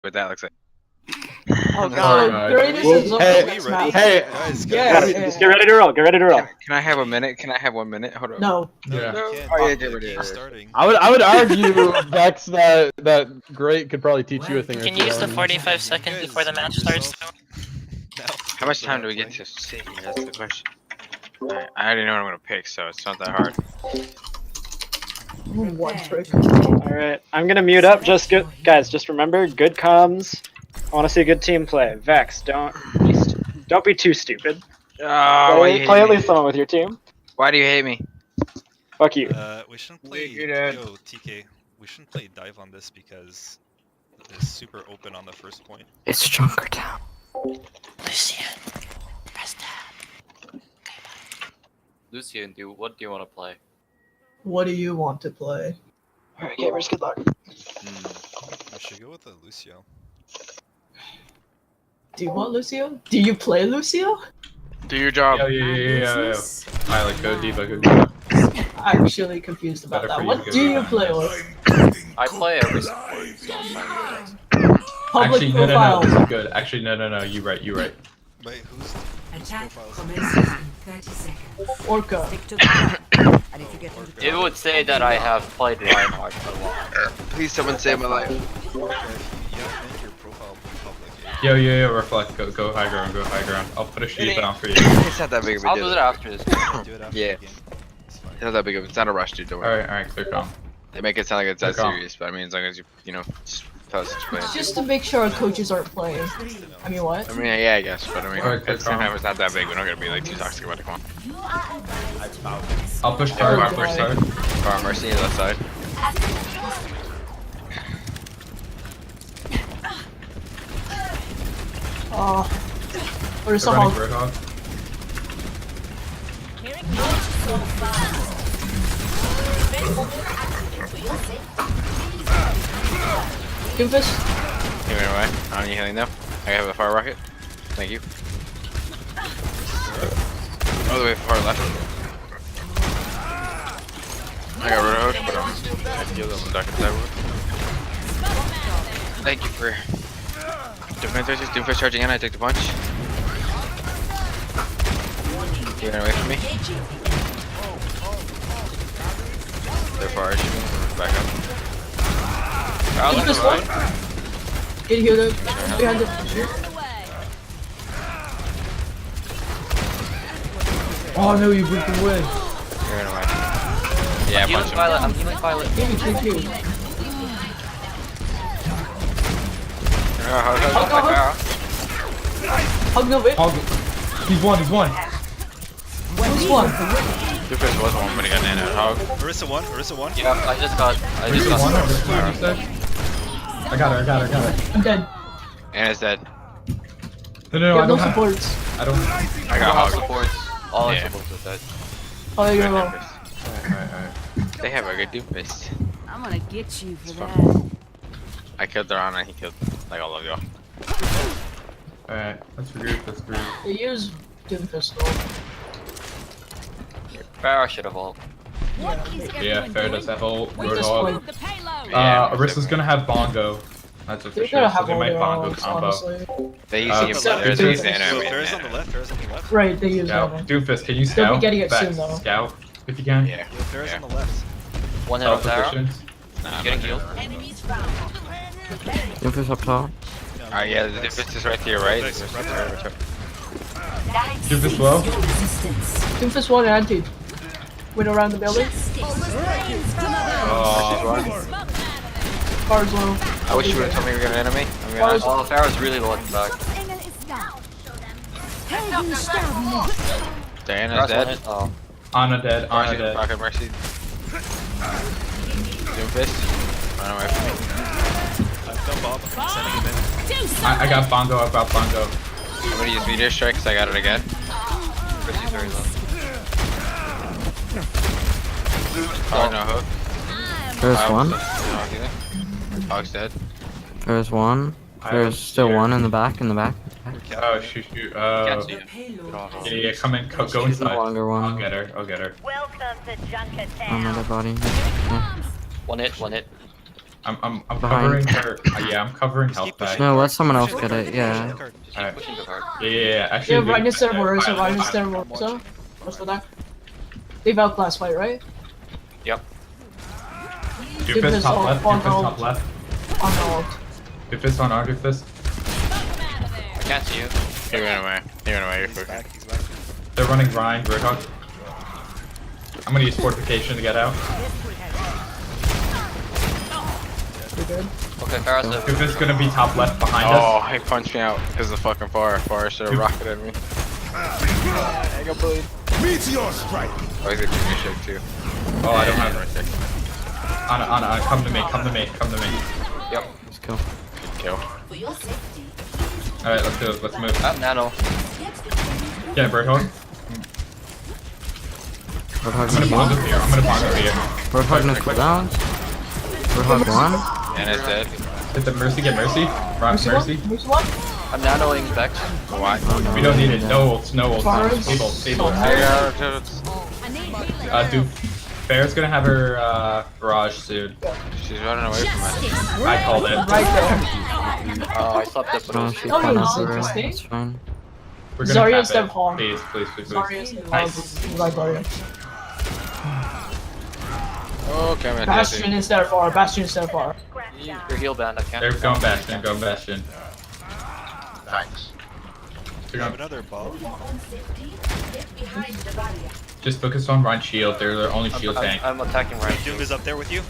what that looks like. Oh god. Greatest Well, is hey, Guys, Yeah, just get ready to roll. Get ready to roll. Can I have a minute? Can I have 1 minute? Hold on. No. No, No. you can't. Oh, yeah, The get rid of game's it. starting. I would argue, Vex, that Great could probably teach you a thing or Can two. you use the on- 45 seconds Guys, before the match mute starts? yourself. Now, How much we're time not do we get playing. to sit here? That's the question. Alright, I already know what I'm gonna pick, so it's not that hard. One trick. Alright, I'm gonna mute up. Guys, just remember, good comms. I want to see a good team play. Vex, don't be too stupid. Oh, why you Play hate at me? least someone with your team. Why do you hate me? Fuck you. We shouldn't play. You're dead. Yo, TK, we shouldn't play dive on this because it's super open on the first point. It's Junkertown. Lucian, press tab. Lucian, what do you want to play? What do you want to play? Alright, gamers, good luck. We should go with the Lucio. Do you want Lucio? Do you play Lucio? Do your job. Yeah. Pilot, go Diva, go Diva. I'm actually confused about Better that. for you, What go do you Diva. play with? I play every support, so I'm fine with that. Public Actually, no, profiles. this is good. Actually, no, you right. Wait, who's Attack profiles? commences in 30 seconds. Orca. Stick to the plan. And if you get into It would say that I have played Reinhardt a lot. Please, someone save my life. You have to make your profile public. Yo, reflect. Go high ground. Go high ground. I'll put a sheet down for you. It's not that big of a I'll deal. do it after this. Do it after Yeah. the game. It's fine. It's not that big of. It's not a rush, dude. Don't All worry. right, clear calm. They make it sound like it's that Click on. serious, but I mean, as long as you know, just tell us explain. It's just to make sure our coaches aren't playing. I mean, what? I mean, yeah, I guess, but I mean, Alright, at the click same on. time, it's not that big. We're not gonna be like too toxic about it. Come on. I'll push hard. Oh, I'll push God. hard. Far Mercy, left side. Oh. Where's the They're running hog? Roadhog. Doofus? He went away. I don't need healing though. I have a fire rocket. Thank you. All the way far left. I got Roadhog, but I healed him back inside with. Thank you for defense. Doomfist charging in. I took the punch. He ran away from me. They're far shooting. Back up. Doofus one. Get healed up. Behind it. Oh no, you broke away. He ran away. Yeah, punch him. I'm healing Violet. Give me. Hug no bit. He's one. Who's one? Doofus was one, but he got nanoed. Hog. Marissa one. Yeah, I just got. One. I got her. I'm dead. Anna's dead. No, You I have no don't have. supports. I don't. I got All Hog. supports. All our Yeah. supports are dead. Oh, there you go. Alright. They have a good Doofus. I'm gonna get you for It's that. I killed Theron and he killed like all of y'all. Alright, let's regroup. They use Doofus though. Farrah should have ult. Yeah, fair does have whole Wait, this Roadhog. one. Arissa's gonna have Bongo. That's a for They're sure. gonna So have they all might their Bongo own, combo. honestly. They use him. except There's for use Doofus. nano. Farrah's on the left. Right, they use Scout. that. Doofus, can you They'll scout? be getting it Vex, soon, though. Scout, if you can. Yeah. Yo, Farrah's Yeah. on the left. One hit on Farrah. Positions. Nah, Getting healed. Doofus up top. yeah, the Doofus is right to your right. Nice, right Doofus low. Doofus one anti. Went around the building. Oh, Cars low. I wish you would have told me you were gonna enemy. I'm gonna be honest. Oh, Farrah's really low at the back. Diana's Farrah's one dead. hit. Oh. Anna dead. Mercy, Rocket Mercy. Doomfist. Run away from me. I've got Bob. I'm sending him in. I got Bongo. I'm gonna use Meteor Strike because I got it again. Mercy's very low. Oh, no hook. There's one. Hog's dead. There's one. There's still one in the back. Oh shoot. Can't see him. Yeah, come in. Go She's inside. no longer one. I'll get her. Welcome to Junkertown. Another body. One hit. I'm Behind. covering her. Yeah, I'm covering Just health keep pack. pushing. No, let someone else Push get the it, yeah. card. Just Alright. keep pushing the card. Yeah. Actually, Yeah, right next to Marissa, right next to Marissa. What's for that? They've outclassed fight, right? Yep. Doofus top left. on Doofus top ult. left. On the ult. Doofus on our Doofus. I can't see you. He ran away. He ran away. You're He's cooking. back. He's back. They're running Ryan, Roadhog. I'm gonna use fortification to get out. You're good. Okay, Farah's a... Doofus gonna be top left behind Oh, us. he punched me out because the fucking Forrester rocketed me. I got bullied. Meteor strike. Oh, he's gonna give me a shake too. Oh, I don't have a shake. Anna, come to me. Yep. Let's go. Kill. Alright, let's do it. Let's move. Ah, nano. Yeah, Roadhog. Roadhog I'm gonna bond up here. Roadhog no cooldown. Roadhog 1. And it's dead. Hit the Mercy, get Mercy. Rock Mercy. Mercy one? I'm nanoing Vex. Why? We don't need it. No ults, no ults. Forest. Stable. Dude, Fair's gonna have her barrage soon. She's running away from us. I called it. Right there. Oh, I slept up, but it No, was she's Oh, fine no, up it's the room. interesting. It's fine. We're gonna Zarya cap step it. home. Please. Sorry, Nice. right Zarya. Oh, come in. Bastion is there far. Bastion is there far. your heal band. I can't. They're going Bastion. Thanks. We have another ball. Just focus on Ryan Shield. They're their only shield tank. I'm attacking right. Doom is up there with you.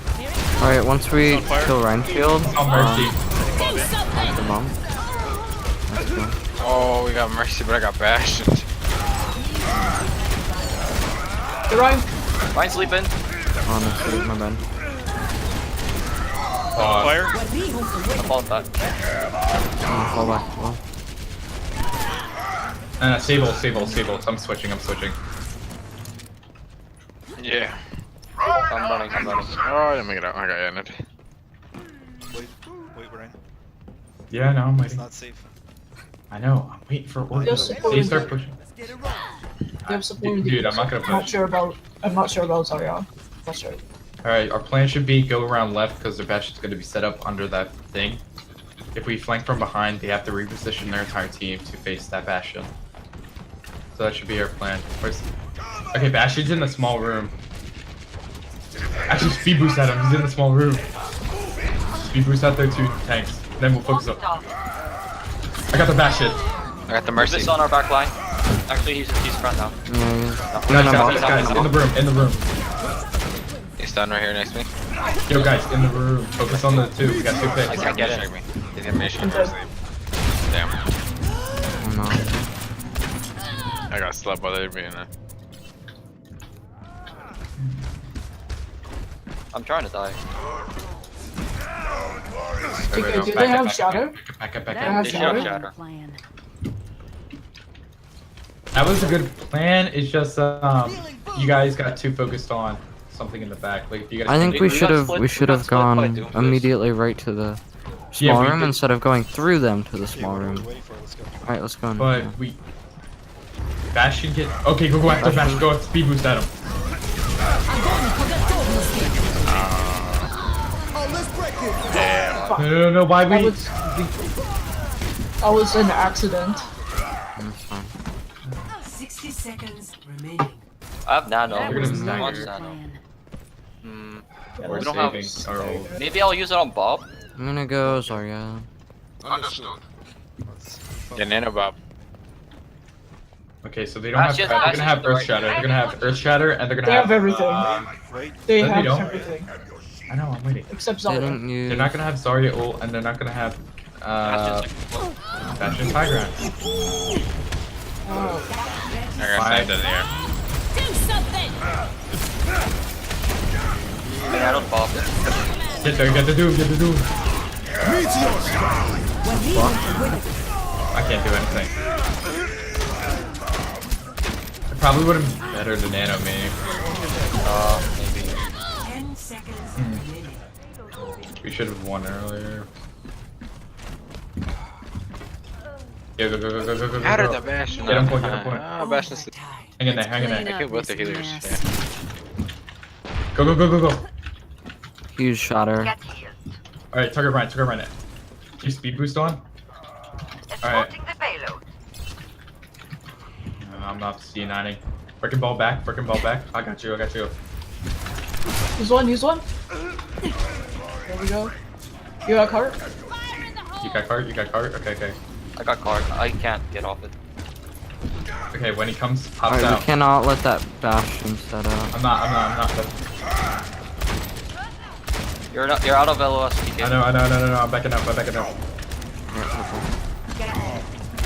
Alright, once we On fire. kill Renfield, Oh, Mercy. Bomb in. the bomb. Let's go. Oh, we got Mercy, but I got Bastion. You're right. Ryan's sleeping. Honestly, my bad. Fire. I'm falling back. Fall back. Well, Stable. I'm switching. Yeah. I'm running. Oh, I didn't make it out. I got ended. Wait, Ryan. Yeah, no, I'm It's waiting. not safe. I know. I'm waiting for order. Just support They me. start pushing. They have support. Dude, I'm not gonna I'm not push. sure about Zarya. Not sure. Alright, our plan should be go around left because their Bastion's going to be set up under that thing. If we flank from behind, they have to reposition their entire team to face that Bastion. So that should be our plan. Okay, Bastion's in the small room. Actually, speed boost at him. He's in the small room. Speed boost out there 2 tanks. Then we'll focus up. I got the Bastion. I got the Mercy. This on our back line. Actually, he's front now. yeah. Guys, in the room. He's done right here next to me. Yo, guys, in the room. Focus on the 2. We got 2 picks. I can't get it. He's gonna mission for sleep. Damn. Oh no. I got slept while they were being there. I'm trying to die. Okay, do they have shatter? Back up. They have They should have shatter? shatter. Plan. That was a good plan. It's just you guys got too focused on something in the back. Like if you guys. I think We we got should have split- we we should got have split by gone Doomfist. immediately right to the Yeah, small we room did. instead of going through them to the Okay, small what are we room. waiting for? Let's go. Alright, let's go. But Yeah. we. Bastion get. Okay, go after Bastion. Go speed boost at him. No. Why That we? was an accident. That's fine. 60 seconds remaining. I have nano. We're gonna Who stagger. wants nano? Yeah, We're We don't have- saving our old. Maybe I'll use it on Bob. I'm gonna go Zarya. Let's Yeah, Nano Bob. Okay, so they don't have. Bastion's- They're gonna Bastion's have the Earth right- Shatter. They're gonna have Earth Shatter, and they're gonna They have everything. Right. They No, they have don't. everything. I know. I'm waiting. Except They Zarya. didn't use. They're not gonna have Zarya ult, and they're not gonna have Bastion's high ground. Oh. I got sniped in the air. Nano Bob. Get there. Get the Doom. Meteor strike. I can't do anything. It probably would have been better than Nano me. Maybe. 10 seconds remaining. We should have won earlier. Go. How did the Bastion? Get him point. Oh, Bastion's. Hang in there. I killed both the healers. Yeah. Go. Use shatter. Alright, target right. Keep speed boost on. Alright. I'm not C9ing. Frickin' ball back. I got you. Use one. There we go. You got cart? You got cart? Okay. I got card. I can't get off it. Okay, when he comes, hops Alright, out. we cannot let that Bastion set up. I'm not. You're out of LOS, PK. I know, I'm backing up.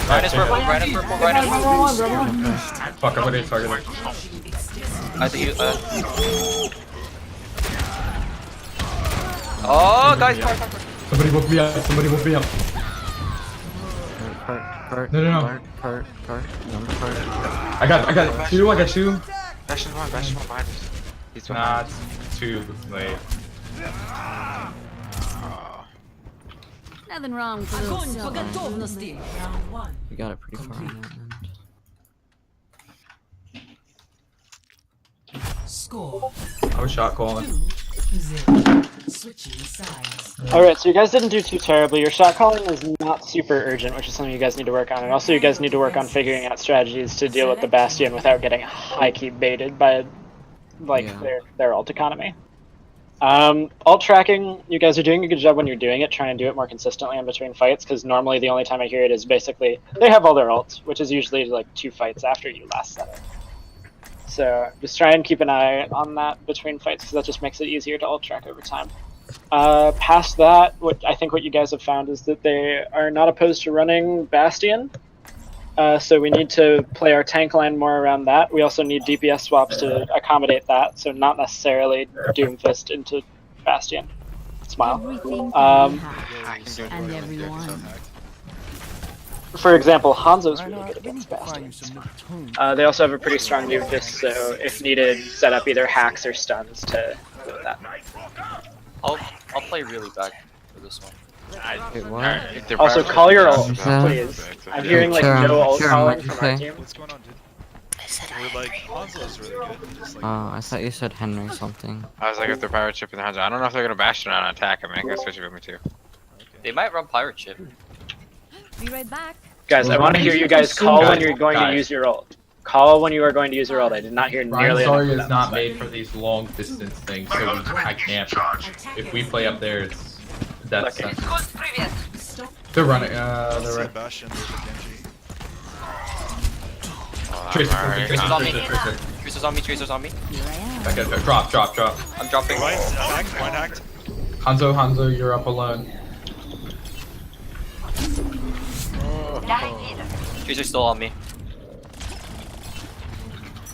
Ryan is purple, Ryan is purple, Ryan is purple. Fuck, I'm gonna target him. I think you, Oh, guys, card. Somebody woke me up. Cart. No. Cart. I got two. Bastion one behind us. He's Not behind. too late. Nothing wrong with a little silver. Round 1. We got it pretty far on that end. Score I was shot calling. 2-0. Switching sides. Alright, so you guys didn't do too terribly. Your shot calling is not super urgent, which is something you guys need to work on. And also you guys need to work on figuring out strategies to deal with the Bastion without getting high-key baited by, like, their ult economy. Ult tracking, you guys are doing a good job when you're doing it, trying to do it more consistently in between fights, because normally the only time I hear it is basically, they have all their ults, which is usually like 2 fights after you last set it. So just try and keep an eye on that between fights, because that just makes it easier to ult track over time. Past that, I think what you guys have found is that they are not opposed to running Bastion. So we need to play our tank line more around that. We also need DPS swaps to accommodate that, so not necessarily Doomfist into Bastion. Smile. Everything can be hacked, and everyone. For example, Hanzo's really good against Bastions. They also have a pretty strong Doomfist, so if needed, set up either hacks or stuns to deal with that. I'll play really back for this one. Wait, what? Also, call your ult, Yeah. please. I'm hearing like Sharon, no ult Sharon, calling what'd you from our say? team. What's going on, dude? We're like, Hanzo's really good. Just like, I thought you said Henry something. I was like, if they're pirate ship in the Hanzo, I don't know if they're gonna Bastion or not attack. I mean, I guess switch it with me too. They might run pirate ship. Be right back. Guys, I want to hear you guys call when you're going to use your ult. Call when you are going to use your ult. I did not hear nearly Ryan enough Sorry of is that. not made for these long distance things, so I can't. If we play up there, it's death Okay. sentence. They're running. They're there's a running. Bastion, there's a Genji. Tracer's on me. Tracer's on me. Here I am. Back up there. Drop. I'm dropping. Ryan hacked. Hanzo, you're up alone. Tracer's still on me.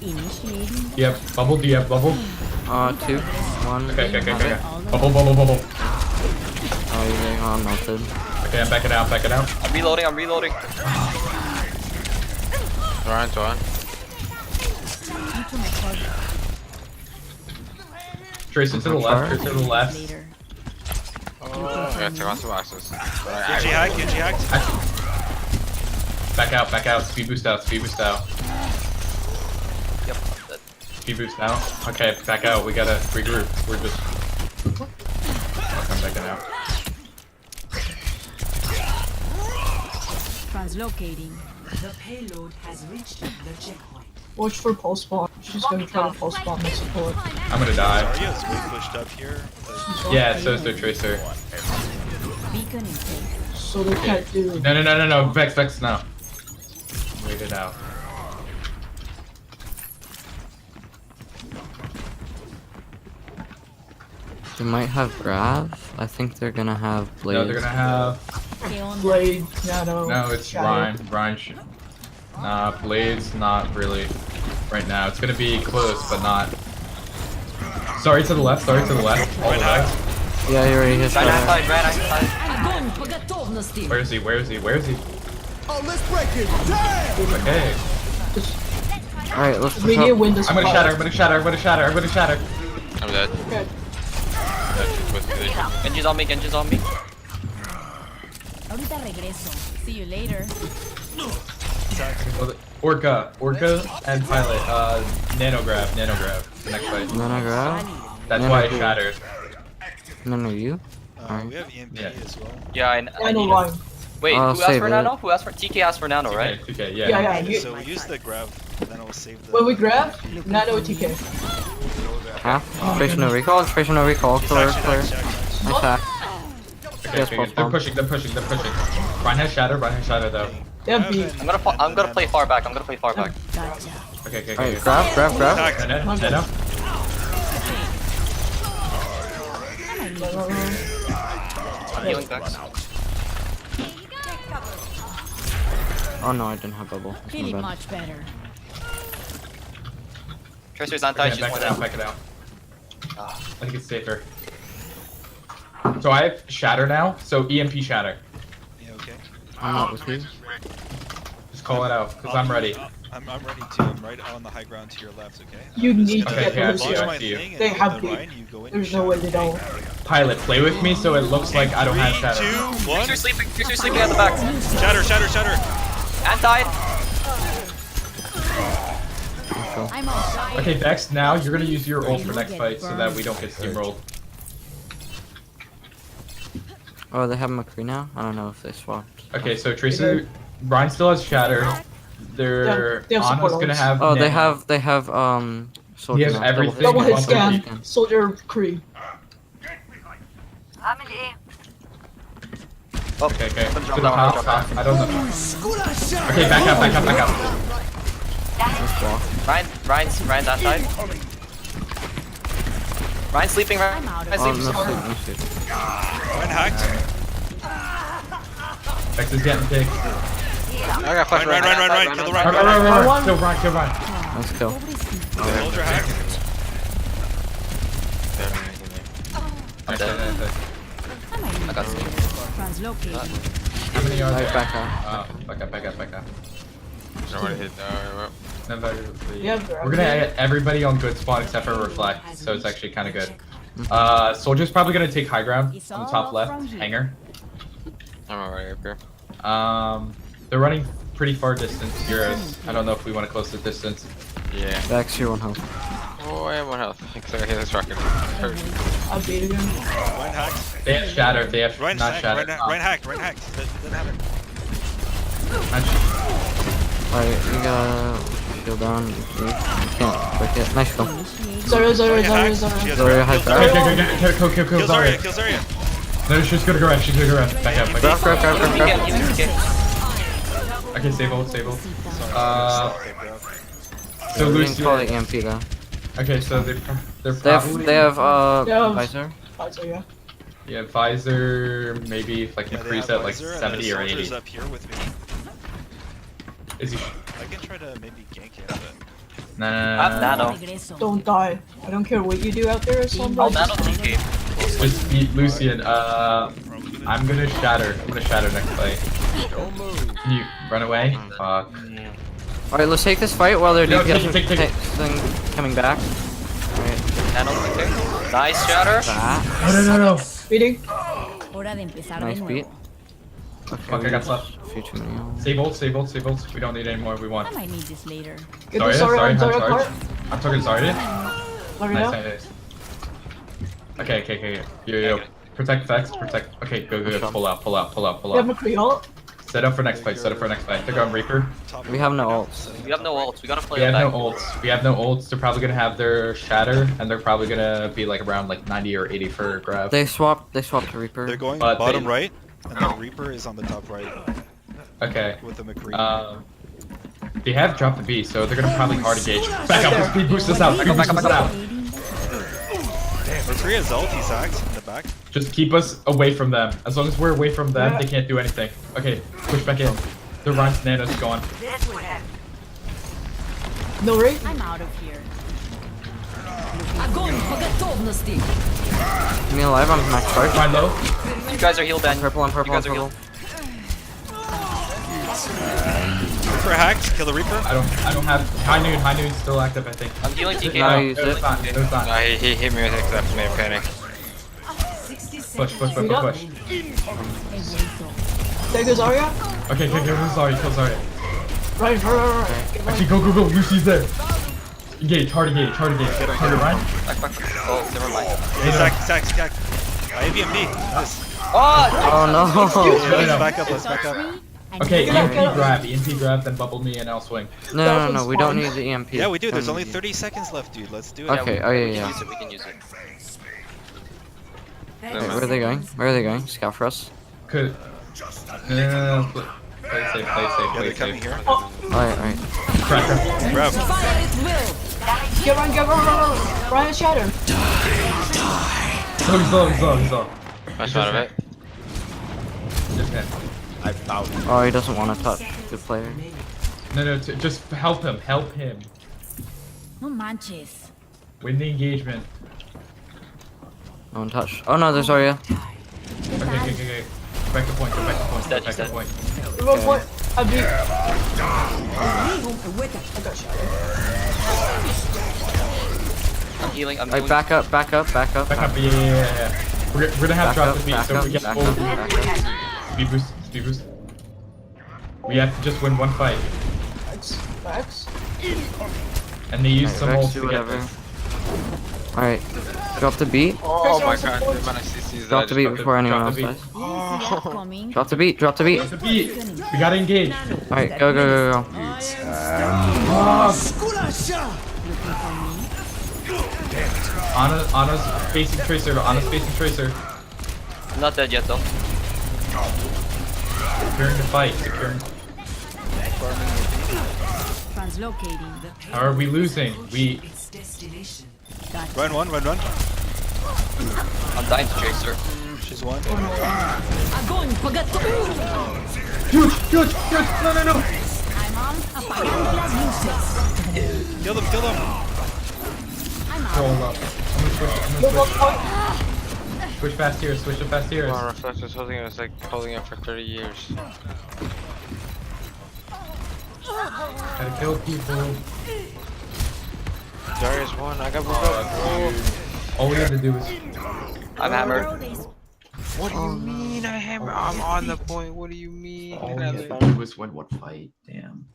Initiating. Yep, bubble, do you have bubble? 2, 1. Okay. Bubble. Oh, you're getting all melted. Okay, I'm backing out. I'm reloading. Ryan's on. Tracer to the left. Later. Oh, yeah, take on some boxes. Genji hacked. Back out. Speed boost out. Yep. Speed boost out. Okay, back out. We gotta regroup. We're just. I'm backing out. Translocating. The payload has reached the checkpoint. Watch for pulse spawn. She's gonna try to pulse spawn my support. I'm gonna die. Zarya's way pushed up here. Yeah, so is their Tracer. Beacon in place. So they can't do. No. Vex now. Wait it out. They might have Grav. I think they're gonna have Blades. No, they're gonna have. Blade, Nano. No, it's Shadow. Ryan should. Nah, Blade's not really. Right now, it's gonna be close, but not. Sorry to the left. All the left. Yeah, you already hit Ryan that. outside. Where is he? Oh, let's break it. Damn! Okay. Alright, let's We push need to up. win this I'm gonna fight. shatter. I'm dead. Okay. That's with the Genji's on me. Ahorita regreso. See you later. Orca and Pilot. Nano grab. Next fight. Nano Grav? That's Nano why it who? shattered. Nano you? We have EMP Yeah. as well. Yeah, I I know need why. it. Wait, I'll who asked save for it. nano? Who asked for TK asked for nano, right? Okay, Yeah, yeah. yeah. So we use the grab, then it'll save the. When we grab, Nano TK. Half. Inspiration no recall. Inspiration no recall. Clear. Action, Clear. action, action. Nice hack. Okay, Yes, okay, both they're bomb. pushing, they're pushing, they're pushing. Ryan has shatter though. They have B. I'm gonna play far back. I'm gonna play far back. Gotcha. Okay. Alright, grab. Attack. Nano. I'm healing Vex. Oh no, I didn't have bubble. That's my Feeling bad. much better. Tracer's anti, Okay, she's back one it out, down. back it out. I think it's safer. So I have shatter now, so EMP shatter. Yeah, okay. I'm not with you. Just call it out, because I'm ready. I'm ready too. I'm right on the high ground to your left, okay? You need to Okay, get yeah, I the see you, Launch I my see you. thing and They hit have the B. Rhine, you go in, There's you no way shatter. they don't. Pilot, play with me so it looks like I don't have shatter. 3, 2, 1. Tracer's sleeping at the back. Shatter. Anti. I'm outside. Okay, Vex, now you're gonna use your ult for next fight so that we don't get steamrolled. Oh, they have McCree now? I don't know if they swapped. Okay, so Tracer, Ryan still has shatter. Their They have Ana's support gonna ults. have. Oh, they Nano. have soldier has now. everything. Double hit Bumper scan. beacon. Soldier Kree. Okay. To the Drop down, top. I don't know. Okay, back up. Nice block. Ryan's anti. Ryan's sleeping, I'm out of Ryan's Oh, sleeping. no sleep. Rhine hacked. Vex is getting big. I got flash. Rhine. Kill the Rhine. Run. Kill Ryan. Nice kill. Soldier hacked. I'm dead. I got sleep. Translocating. How many yards? Right, back out. Back up. Nobody hit. Yeah, We're gonna get everybody on good spawn except for Reflect, so it's actually kind of good. Soldier's probably gonna take high ground on the top left, hangar. I'm already up here. They're running pretty far distance. Heroes. I don't know if we want to close the distance. Yeah. Vex, you're 1 health. Oh, I have 1 health. Because I hit this rocket. Hurt. I'll beat again. Rhine hacked. They have shatter. They have Rhine not hacked. shatter. Rhine hacked. Doesn't have it. Alright, you gotta shield down. You can't break it. Nice kill. Zarya. She has Zarya grab. high Kill Kill Zarya. Zarya. No, she's gonna go rest. Back up. Grab. Healing TK. Okay, save ult. Okay, So We can call Lucy. it EMP though. Okay, so they're They probably. have Yeah. visor. So yeah. Yeah, visor maybe if like Yeah, they increase have at like visor, and 70 the or soldier's 80. up here with me. Is he? I can try to maybe gank him, but No. I have nano. Don't die. I don't care what you do out there, I'll somebody. nano TK. Just beat Lucian. I'm gonna shatter. next fight. Can you run away? Fuck. Alright, let's take this fight while they're No, getting take it. thing coming back. Alright. Nano TK. Nice shatter. That. No. Beating. Hora de empezar de Nice nuevo. beat. Okay, Fuck, I got slept. a few too many. Save ult. We don't need any more. We want. I might need this later. Get the Sorry, Zarya on Zarya sorry. cart. I'm talking Zarya. Zarya. Nice. Okay. Yo. Protect Vex. Protect. Okay, go. Pull out. You have McCree ult. Set up for next fight. They're going Reaper. We have no ults. We have no ults. We gotta play We it have back. no ults. They're probably gonna have their shatter, and they're probably gonna be like around like 90 or 80 for grab. They swapped to Reaper. they're going But bottom they- right, and the Reaper is on the top right Okay. with the McCree. They have dropped the B, so they're gonna probably hard engage. Back up, speed boost us out. Back up. McCree has ult. He's hacked in the back. Just keep us away from them. As long as we're away from them, Yeah. they can't do anything. Okay, push back in. The Ryan's nano's gone. No ring. I'm out of here. Keep me alive, I'm max charge. Ryan low. You guys are healed, Ben. Purple. You guys are healed. Reaper hacked. Kill the Reaper. I don't have high noon still active, I think. I'm healing TK. No, now. use it. It's not. No, he hit me with it because I made a panic. Push. There goes Zarya. Okay, kill Zarya. Right. Actually, go. Lucy's there. Engage, hard engage. Target Ryan. Back. Oh, never mind. He's hacked. I have EMP. Nice. Oh no! Let's back up. Let's back up. Okay, EMP grab, then bubble me and I'll swing. No, we don't need the EMP. Yeah, we do. There's Don't only need 30 seconds left, dude. Let's do it. Okay, oh yeah. We can use it. Wait, where are they going? Where are they going? Scout for us? Could. No. Play safe, Yeah, they're coming here. Alright. Cracker. Grab. Get run. Ryan Shatter. He's low. That's out of it. Just hit. Oh, he doesn't want to touch. Good player. No, just help him. No manches. Win the engagement. No one touched. Oh no, there's Arya. Okay. Back to point. He's dead. Real point. I beat. I got shot. I'm healing. Alright, back up. Back up, yeah. We're gonna have drop the beat, so we get full speed boost. We have to just win one fight. Facts. And they use some Vex, ults do to get whatever. this. Alright, drop the beat. Oh my god, the amount of CCs Drop the beat before anyone else the beat. dies. Coming. Drop the beat. Drop the beat. We gotta engage. Alright, go. Ana's facing Tracer. I'm not dead yet though. Securing the fight. Translocating. How are we losing? Run. I'm dying to Tracer. She's one. Agón, Huge! No! apagando las luces. Kill them. Roll up. I'm gonna switch fast here. Wow, Reflex was holding it for 30 years. Gotta kill people. Darius won, I got moved up. All we had to do was. I'm hammered. What do you mean I'm on the point, what do you mean? All we had to do was win one fight. Damn.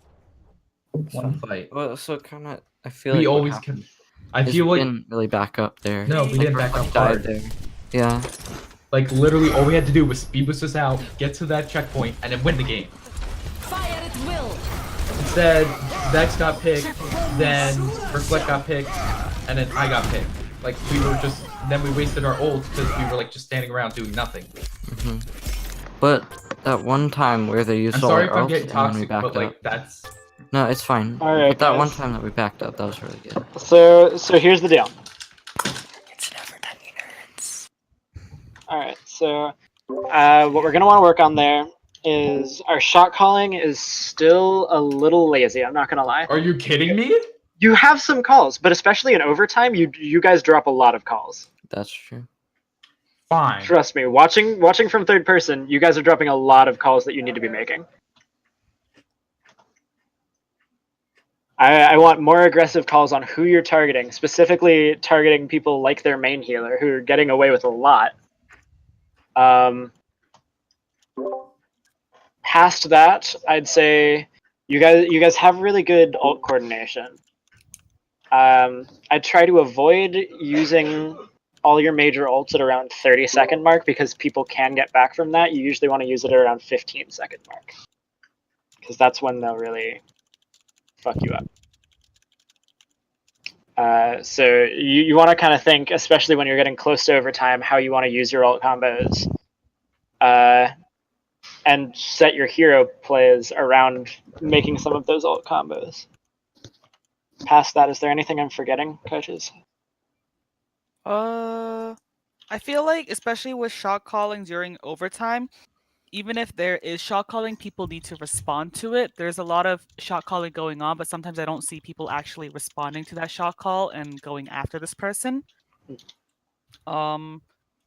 One fight. Well, so kind of. I feel We like what always happened can. I is feel we like. didn't really back up there. No, we didn't back up died hard. there. Yeah. Like literally, all we had to do was speed boost us out, get to that checkpoint, and then win the game. Fire at will. Instead, Vex got picked, then Reflect got picked, and then I got picked. Like we were just. Then we wasted our ult because we were like just standing around doing nothing. But that one time where they used I'm all sorry our if I'm ults getting and then we toxic, backed but like up. that's. No, it's fine. Alright, But that one guys. time that we backed up, that was really good. So here's the deal. It's never done, you nerds. Alright, so what we're gonna want to work on there is our shot calling is still a little lazy, I'm not gonna lie. Are you kidding me? You have some calls, but especially in overtime, you guys drop a lot of calls. That's true. Fine. Trust me, watching from third person, you guys are dropping a lot of calls that you need to be making. I want more aggressive calls on who you're targeting, specifically targeting people like their main healer who are getting away with a lot. Past that, I'd say you guys have really good ult coordination. I'd try to avoid using all your major ults at around 30-second mark because people can get back from that. You usually want to use it at around 15-second mark because that's when they'll really fuck you up. So you want to kind of think, especially when you're getting close to overtime, how you want to use your ult combos, and set your hero plays around making some of those ult combos. Past that, is there anything I'm forgetting, coaches? I feel like, especially with shot calling during overtime, even if there is shot calling, people need to respond to it. There's a lot of shot calling going on, but sometimes I don't see people actually responding to that shot call and going after this person.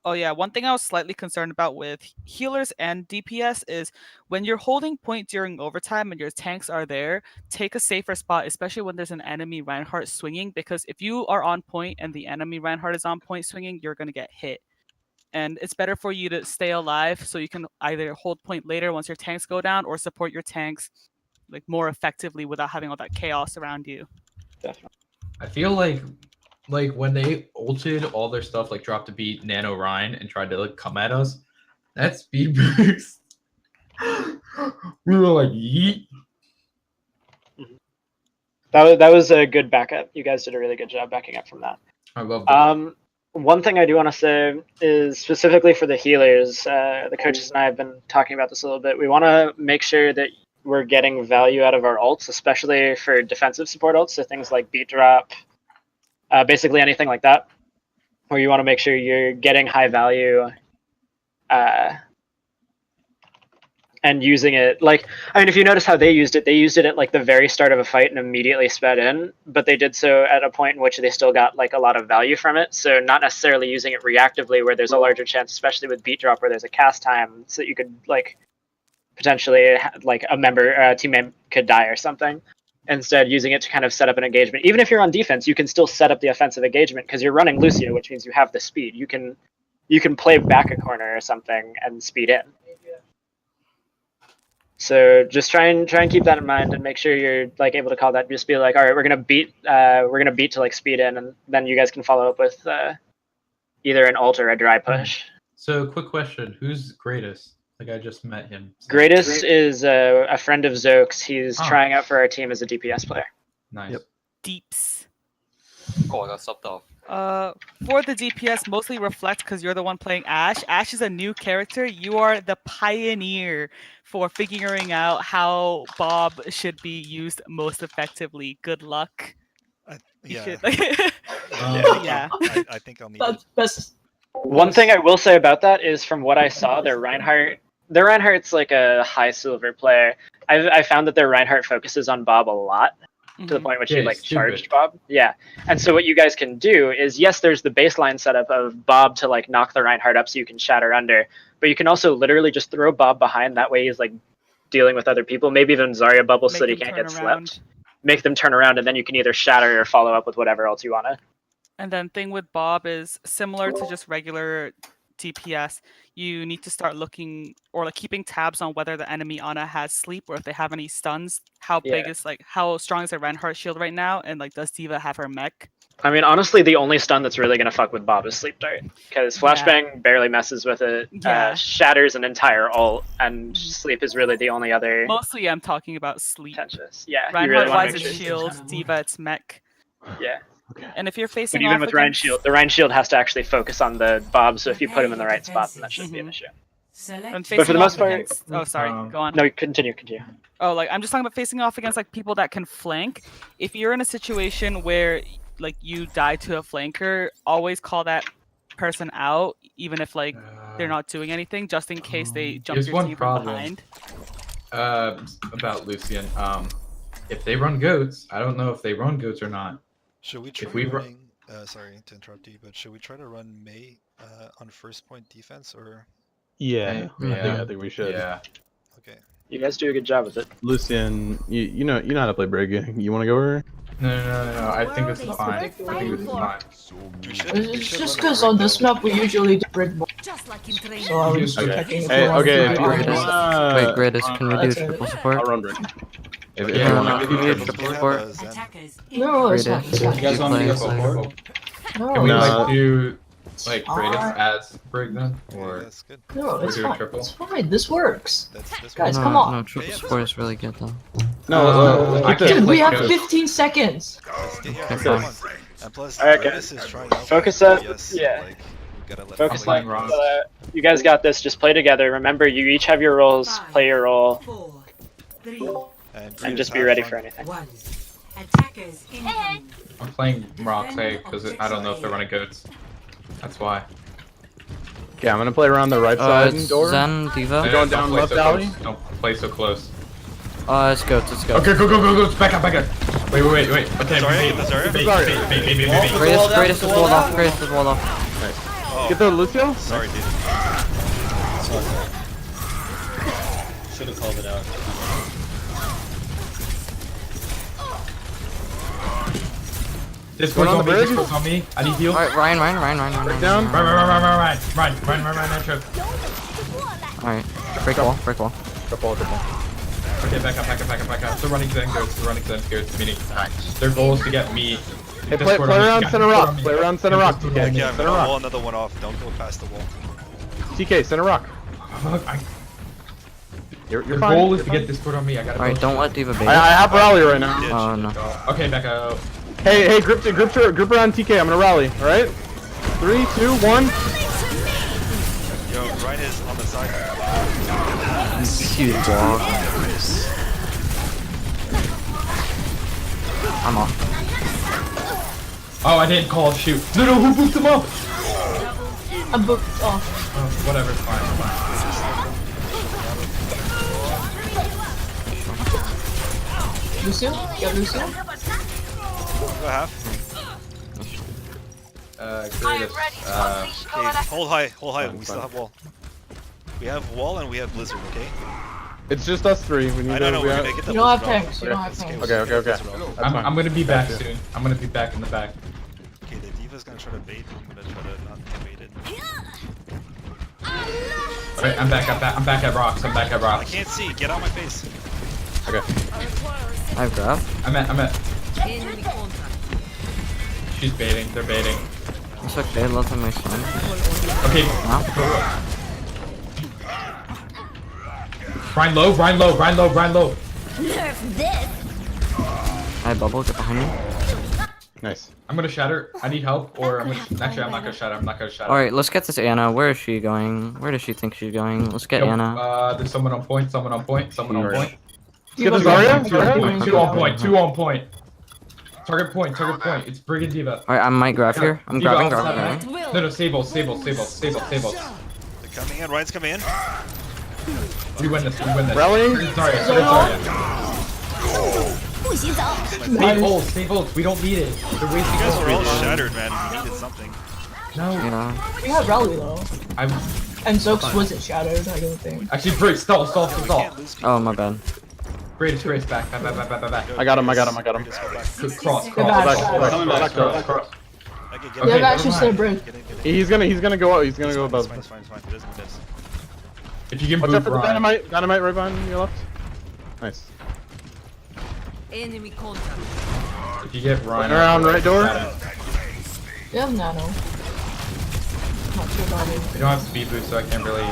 Oh yeah, one thing I was slightly concerned about with healers and DPS is when you're holding point during overtime and your tanks are there, take a safer spot, especially when there's an enemy Reinhardt swinging, because if you are on point and the enemy Reinhardt is on point swinging, you're going to get hit. And it's better for you to stay alive so you can either hold point later once your tanks go down or support your tanks like more effectively without having all that chaos around you. Definitely. I feel like like when they ulted all their stuff, like dropped to beat Nano Ryan and tried to like come at us, that speed boost. We were like, yeet. That was a good backup. You guys did a really good job backing up from that. I love it. One thing I do want to say is specifically for the healers. The coaches and I have been talking about this a little bit. We want to make sure that we're getting value out of our ults, especially for defensive support ults. So things like beat drop, basically anything like that, where you want to make sure you're getting high value. And using it, like, I mean, if you notice how they used it at like the very start of a fight and immediately sped in, but they did so at a point in which they still got like a lot of value from it. So not necessarily using it reactively where there's a larger chance, especially with beat drop where there's a cast time, so that you could like potentially like a teammate could die or something. Instead, using it to kind of set up an engagement. Even if you're on defense, you can still set up the offensive engagement because you're running Lucio, which means you have the speed. You can play back a corner or something and speed in. So just try and keep that in mind and make sure you're like able to call that. Just be like, all right, we're gonna beat to like speed in, and then you guys can follow up with either an ult or a dry push. So, quick question: who's greatest? Like I just met him. So. Greatest is a friend of Zoke's. He's trying out for our team as a DPS player. Nice. Yep. Deeps. Oh, I got subbed off. For the DPS, mostly reflect because you're the one playing Ashe. Ashe is a new character. You are the pioneer for figuring out how Bob should be used most effectively. Good luck. Yeah. Yeah. I think I'll need That's it. best. One thing I will say about that is, from what I saw, their Reinhardt's like a high silver player. I found that their Reinhardt focuses on Bob a lot. To the point which he like charged Bob. Yeah. And so what you guys can do is, yes, there's the baseline setup of Bob to like knock the Reinhardt up so you can shatter under, but you can also literally just throw Bob behind. That way he's like dealing with other people, maybe even Zarya bubbles so that he can't get slept. Make them turn around, and then you can either shatter or follow up with whatever else you want to. And then thing with Bob is similar to just regular DPS. You need to start looking or like keeping tabs on whether the enemy Ana has sleep or if they have any stuns. How big is like how strong is their Reinhardt shield right now, and like does D.Va have her mech? I mean, honestly, the only stun that's really gonna fuck with Bob is sleep dart, because flashbang barely messes with it. Shatters an entire ult, and sleep is really the only other. Mostly, I'm talking about sleep. Yeah, Reinhardt really wise it's shield, D.Va it's mech. Yeah. And if you're facing but even off with against... Ryan Shield, the Ryan Shield has to actually focus on the Bob, so if you put him in the right spot, then that shouldn't be an issue. And But for the most part... against... Oh, sorry, go on. No, continue. Oh, like, I'm just talking about facing off against, like, people that can flank. If you're in a situation where, like, you die to a flanker, always call that person out, even if, like, they're not doing anything, just in case they jump your team from behind. About Lucian. If they run goats, I don't know if they run goats or not. Should we try running, sorry to interrupt you, but should we try to run Mei on first point defense, or? Yeah, I think we should. Yeah. Okay. You guys do a good job with it. Lucian, you know how to play Brig. You want to go over? No. I think this is fine. I think this is fine. It's just because on this map we usually do Brig more. So I was checking if you want to do Wait, Greatest, can we do triple support? I'll run Brig. If you want to do triple support. No, it's fine. It's fine. You guys want me to go support? No, Can we like do like greatest as Brig then, or that's good. No, it's do a fine. triple? It's fine. This works. That's Guys, come on. No, triple support is really good though. No, Dude, we have 15 seconds. And plus, Alright, Greatest is trying out focus for up. DPS, Yeah. like, we gotta let Focus them on. play. You guys got this. Just play together. Remember, you each have your roles. Play your role, 4, 3, and just be ready for anything. 1. Attackers incoming. I'm playing Roxay because I don't know if they're running goats. That's why. Okay, I'm gonna play around the right side It's door. Zen, D.Va. We're going down left alley. Don't play so close. Let's go. Okay, go. Back up. Wait. Okay, Greatest is walled off. Nice. Get the Lucio. Sorry, dude. Should have called it out. This one's on me. I need heal. Alright, Ryan. Down. Run, trip. Alright, break wall. Triple. Okay, back up. They're running Zen goats, meaning their goal is to get me Hey, play around center rock. Play around center rock, TK. Okay, I'm Center gonna wall rock. another one off. Don't go past the wall. TK, center rock. You're The fine. goal is You're to fine. get this put on me. I gotta. Alright, don't let D.Va bait. I have rally right now. Oh no. Okay, back up. Hey, grip around TK. I'm gonna rally. All right. 3, 2, 1. Yo, Ryan is on the side. Huge block. I'm off. Oh, I didn't call. Shoot. No, who booped him up? I booked off. Oh, whatever. It's fine. Lucio? Yeah, Lucio? Go half. Greatest. Okay, hold high. We still have wall. We have wall and we have blizzard. Okay. It's just us three. We need I know. to. We're gonna get the You don't have blizzard tanks. off. You don't have tanks. Okay. That's fine. I'm gonna be back soon. I'm gonna be back in the back. Okay, the D.Va's gonna try to bait. I'm gonna try to not get baited. Alright, I'm back at rocks. I can't see. Get out my face. Okay. I have grab. I'm at. She's baiting. They're baiting. It's okay, let them make fun. Okay. Now? Grind low. Nerf this. I bubble, get behind me. Nice. I'm gonna shatter. I need help, or I'm not gonna shatter. Alright, let's get this Anna. Where is she going? Where does she think she's going? Let's get Anna. There's someone on point. Someone on point. Get the Zarya? Two on point. Target point. It's Brigand D.Va. Alright, I might grab here. I'm D.Va grabbing. outside. No, Sable. They're coming in. Ryan's coming in. We win this. Rally? Sorry. Stay ult. We don't need it. They're wasting. You guys are all shattered, man. We needed something. No. Yeah. We have rally though. I'm And Zox wasn't shattered, I don't think. actually Brig. Stall. Oh, my bad. Grace, back. I got him. Cross. Go back. Okay, Yeah, actually still break. He's gonna go out. He's gonna go above. It's fine. He doesn't miss. If you can Watch out for the Ryan. dynamite right behind your left. Nice. Enemy contact. If you get Ryan Around right door. They have nano. Not sure about it. We don't have speed boost, so I can't really.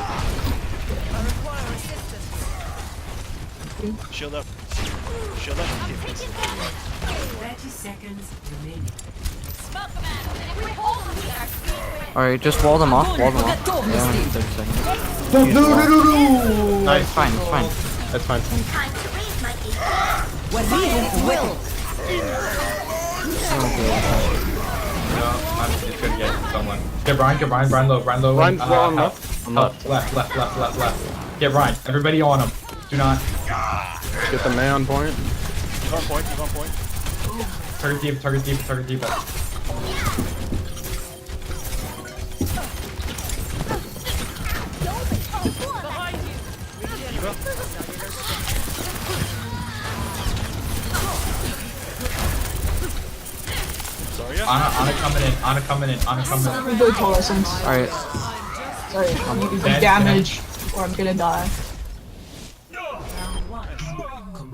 Shield up. 30 seconds remaining. Alright, just wall them off. Yeah, 30 seconds. No. Nice. It's fine. That's fine. What we will. No, I'm just gonna get someone. Get Ryan low. Ryan's well on left. Left. Get Ryan. Everybody on him. Do not. Get the man on point. He's on point. Target deep. Ana coming in. I'm good coalescence. Alright. Sorry, I'm gonna do damage or I'm gonna die.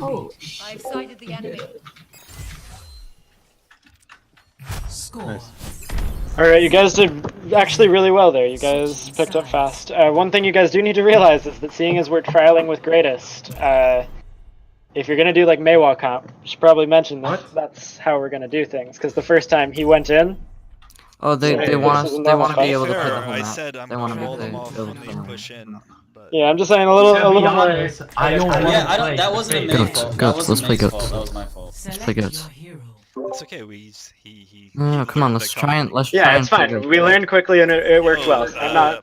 Oh, I've sighted the enemy. Score. Alright, you guys did actually really well there. You guys picked up fast. One thing you guys do need to realize is that seeing as we're trialing with Greatest, if you're gonna do like Maywa comp, you should probably mention that that's how we're gonna do things. Because the first time he went in. Oh, they want to be able to play the whole I map. said I'm They want gonna to roll be them off able when to they play push in. But Yeah, I'm just saying a little more. I don't want Yeah, that wasn't a main Goats, fault. goats, That wasn't let's play Main's goats. fault. That was my fault. Let's play goats. it's okay. He No, come on, let's try and Yeah, it's play fine. goats. We learned quickly and it worked well. I'm not.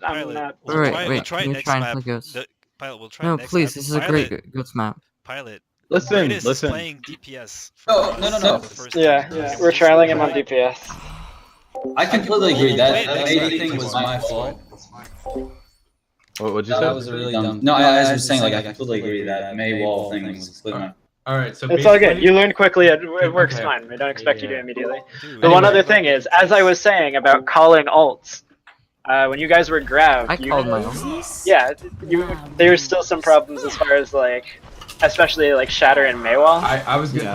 Wait, can you try and play goats? Pilot, we'll try No, next please, map. this is a Pilot, great goats map. Pilot. Listen. Greatest is playing DPS. Oh, no. Yeah, we're trialing him on DPS. I completely agree. That AD thing was my fault. What'd you That say? was a really dumb. No, I was saying like I completely agree that May wall thing was completely my. Alright, so It's all good. basically- You learn quickly. It works Okay. fine. We don't expect you to immediately. Dude, The one other thing is, as I was saying about calling ults, when you guys were grabbed, I called my own. Yeah, there's still some problems as far as like, especially like Shatter and Maywa. I was good.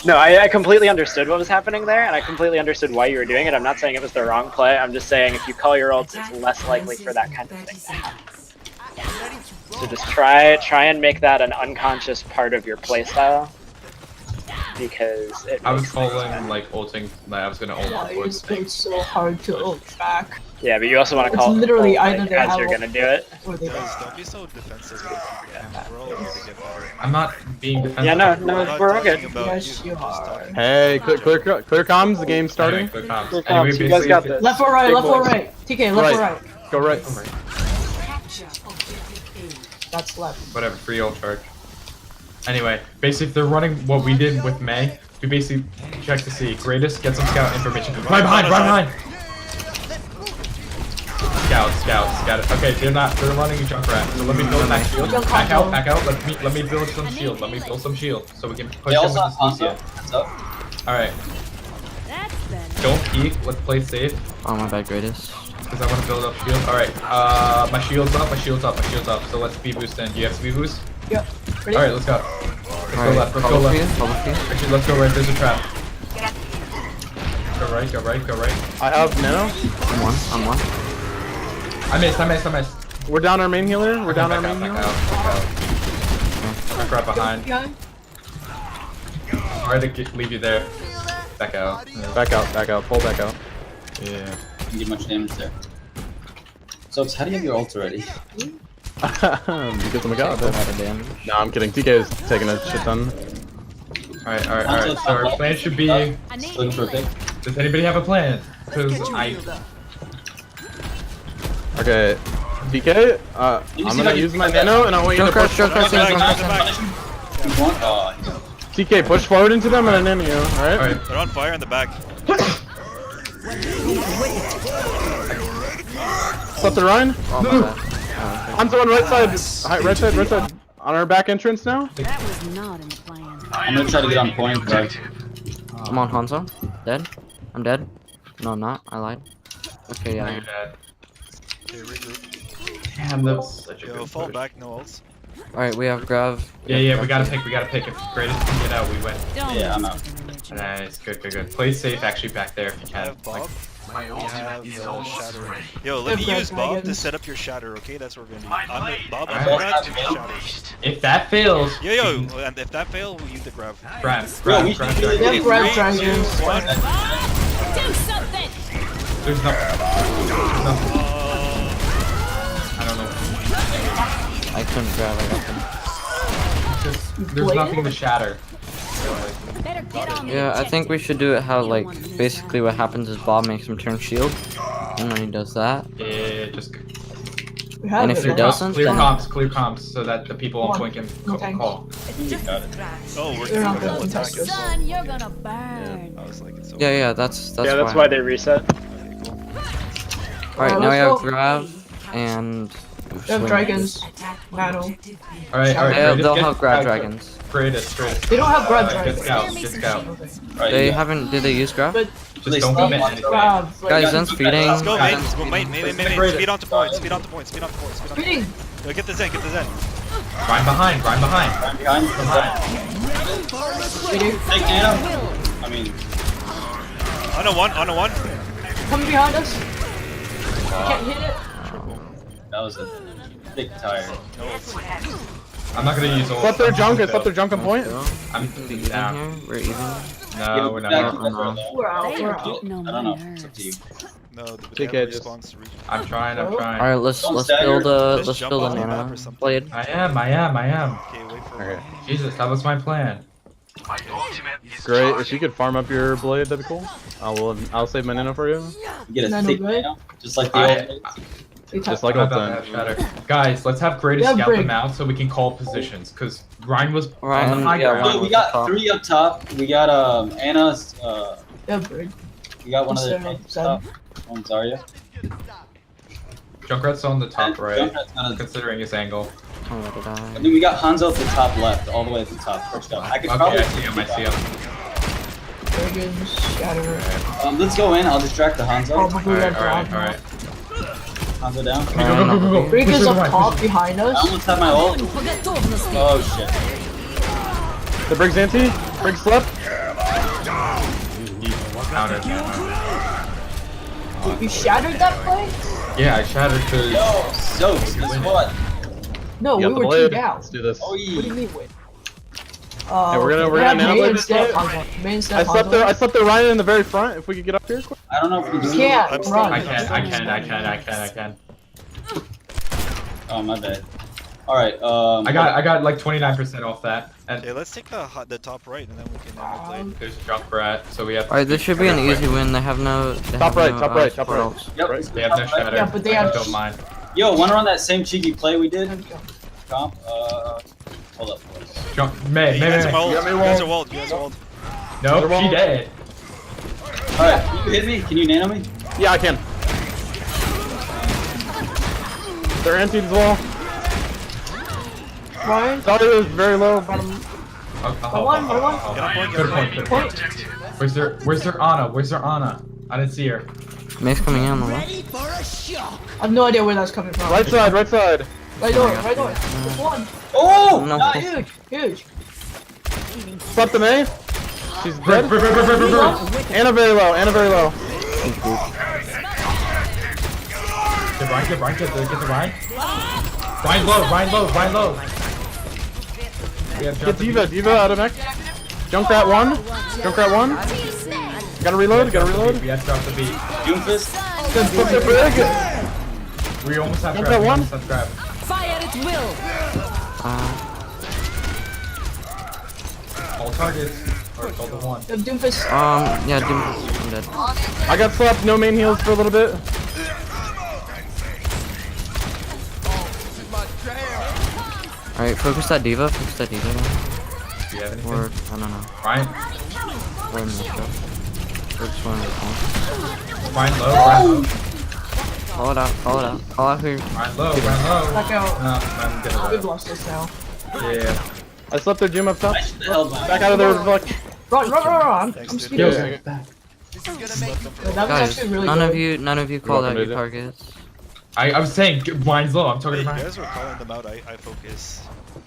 No, I completely understood what was happening there, and I completely understood why you were doing it. I'm not saying it was the wrong play. I'm just saying if you call your ults, it's less likely for that kind of thing to happen. So just try and make that an unconscious part of your playstyle. Because it I was makes calling like ulting. Like, I was gonna ult Yeah, towards it's so hard to ult track. Yeah, but you also want to It's call literally ult, either like, they as have you're ult gonna do it. or they don't. Guys, don't be so defensive. We're all here to get better. I'm not being defensive. Yeah, no, I'm not we're all good. talking about Yes, you. you I'm just are. talking Hey, clear comms. The game's starting. Anyway, quick comms. Quick Anyway, comms, you guys got basically- this. Left or right, Big left or boys. right. TK, left or right. Go right. That's left. Whatever, free ult charge. Anyway, basically, if they're running what we did with May, we basically check to see. Greatest, get some scout information. Right behind, right behind! Scout. Okay, they're running a Junkrat. So let me build that shield. Back out. Let me build some shield. So we can push They them also with have this Hanzo. What's up? Alright. Don't peek, let's play safe. Oh my bad, greatest. Because I want to build up shield. Alright, my shield's up. So let's speed boost in. Do you have speed boost? Yep. Ready? Alright, let's go. Let's go left. Actually, let's go right. There's a trap. Go right. I have nano. I'm one. I missed. We're down our main healer. We're down our Back main out. healer. I'm right behind. Alright, to leave you there. Back out. Back out. Pull back out. Yeah. Didn't get much damage there. So, how do you have your ult already? Because I'm a god. Damage. No, I'm kidding. TK is taking a shit ton. Alright. So our plan should be. Looking for a pick. Does anybody have a plan? Because I. Okay, TK, I'm gonna use my nano and I want you to push. TK, push forward into them and I nano you, alright? They're on fire in the back. Slap the Ryan. Oh my bad. Hanzo on right side, on our back entrance now. That was not in the plan. I'm gonna try to get on point, but I'm on Hanzo. Dead. I'm dead. No, I'm not. I lied. Okay, yeah. Okay, regroup. Damn, that was such a Yo, good fall push. back, no ults. Alright, we have Grav. Yeah, we gotta pick. If Greatest can get out, we win. yeah, I'm out. Nice, good. Play safe actually back there if you I can. have Bob. Like, We have Shatter. Yo, let me use Bob to set up your Shatter, okay? That's what we're gonna do. Bob, I'm Alright. gonna grab Shatter. if that fails, Yo, and if that fails, we use the grab. grab. They have grab dragons. Do something! There's no. I don't know. I couldn't grab. I got them. There's nothing to shatter. Better get on Yeah, I think we should do it how, like, basically what happens is Bob makes him turn shield, and when he does that, Yeah, just We have and if it, he right? doesn't, clear then comms, so that the people on point can No thanks. call. Oh, we're They're not gonna gonna attack touch us. us. Son, you're gonna burn. I was like, it's so yeah, that's That's why they reset. Alright, now we have let's go. Grav and They have dragons. Nano. Alright, they'll have Grav dragons. Greatest. They don't have grab Get dragons. scout. Right, They yeah. haven't. Did they use Grav? But Just don't commit anything. grab. Guys, Zen's feeding. Let's go, mate. Let's go, mate. Speed on to point. Speed on to point. Feeding. Yo, get the Zen. Ryan behind. Behind. Feeding. Take nano. I mean, On a one. Coming behind us. Can't hit it. that was a big tire. I'm not gonna use all. Slap their junk on point. I'm Even down. here? We're even. No, we're Back not. to Metro, though. We're out. They We're are out. getting on I my don't know. It's up to you. nerves. No, the TK damage just- response to region. I'm trying. Alright, let's stagger. build a Just jump off the map nano or something. blade. I am. Okay, wait for Okay. Jesus, that was my plan. Great. If you could farm up your blade, that'd be cool. I'll save my nano for you. You get a Nano thick blade? nano, just like the I- old. Just like How ult about then. that, Shatter? Guys, let's have Greatest Yeah, scout Brig. them out so we can call positions. Cause Ryan was on Ryan, the high yeah, ground. Wait, we got 3 up top. We got Anna's. Yeah, brig. We got one of the Seven. top. One's Zarya. Junkrat's on the top right, Junkrat's gonna- considering his angle. Oh, did And I? then we got Hanzo at the top left, all the way at the top. First up. I could Okay, probably. I see him. Dragons. Shatter. Let's go in. I'll distract the Hanzo. Probably have grab. Alright. Hanzo down. Go. Brig Push is it up away, top push it. behind I us. almost have my ult. Oh shit. The Briggs anti. Briggs left. Counter. You shattered that play? Yeah, I shattered because. Yo, Zokes, guess what? No, You we got the were 2 blade. down. Let's do this. Oh, What do you yeah. mean win? Hey, we're gonna we have nano May blade instead this. of May instead I of slept there. I Hanzo. slept there, Ryan, in the very front. If we could get up here. Quick. I don't know if we You can. can't I'm run. I can. Oh, my bad. Alright, I got like 29% off that. And Okay, let's take the top right, and then we can nano blade. there's jump rat, so we have. Alright, this should be an easy win. They have no. Top right. Top right. Yep. Right. They have no shatter. Yeah, but they I have- don't mind. Yo, wanna run that same cheeky play we did? Comp? Hold up. Jump. You May. guys are You got me walled. walled. You guys are walled. No, They're she walled. dead. Alright, can you hit me? Can you nano me? Yeah, I can. They're anti as well. Ryan? Sorry, it was very low. Bottom. One. Good point. Where's their Ana? Where's their Ana? I didn't see her. May's coming in on the left. I have no idea where that's coming from. Right side. Right side. Right door. There's one. Oh! No. Nice! Huge. Slept the May. She's dead. Get Anna very low. Ryan, get the Ryan. Ryan low. We have Get Diva out of mech. Junkrat one. Gotta reload. We have to drop the beat. Doomfist? Flip the brig. We almost have Jump grab. that one. Fire at will. All targets. Or all the one. Doomfist. Yeah, I'm dead. I got slapped. No main heals for a little bit. Alright, focus that diva. Do you have anything? Or, I don't know. Ryan? Or in this up. Or just one of Ryan low. Call it out. Call out here. Ryan low. Back out. No, I'm gonna We've lost this now. Yeah. I slept their gym up top. What the hell, man? Back out of there. Like, Run. I'm speeding. Yo, That was Guys, actually really none good. of you called out welcome your to it. targets. I was saying Ryan's low. I'm talking Hey, you to Ryan. guys were calling them out. I focus.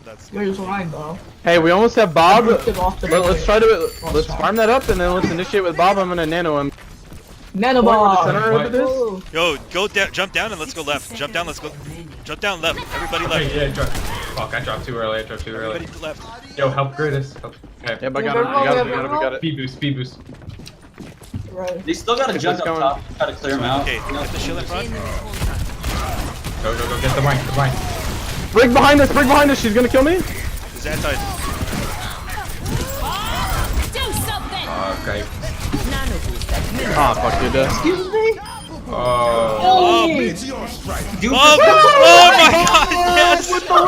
That's good. Where's Ryan though? hey, we almost have Bob. Moved it off the Let's try to farm that up and then let's initiate with Bob. I'm gonna nano him. Nanoball. Center What? of this. Yo, go down, jump down, and let's go left. Jump down, let's go. Jump down left. Everybody left. Okay, yeah, fuck, I dropped too early. Everybody left. Yo, help Greatest. Okay. Yep, I got it. We got it. Speed boost. Right. They still gotta jump up going. top. Try to clear them out. Okay, get the shield in front. Go, get the Ryan. Brig behind us. She's gonna kill me. The Xantide. Do something. Okay. Ah, fuck you, dude. Excuse me? Oh. Hey! Oh my god, yes! With the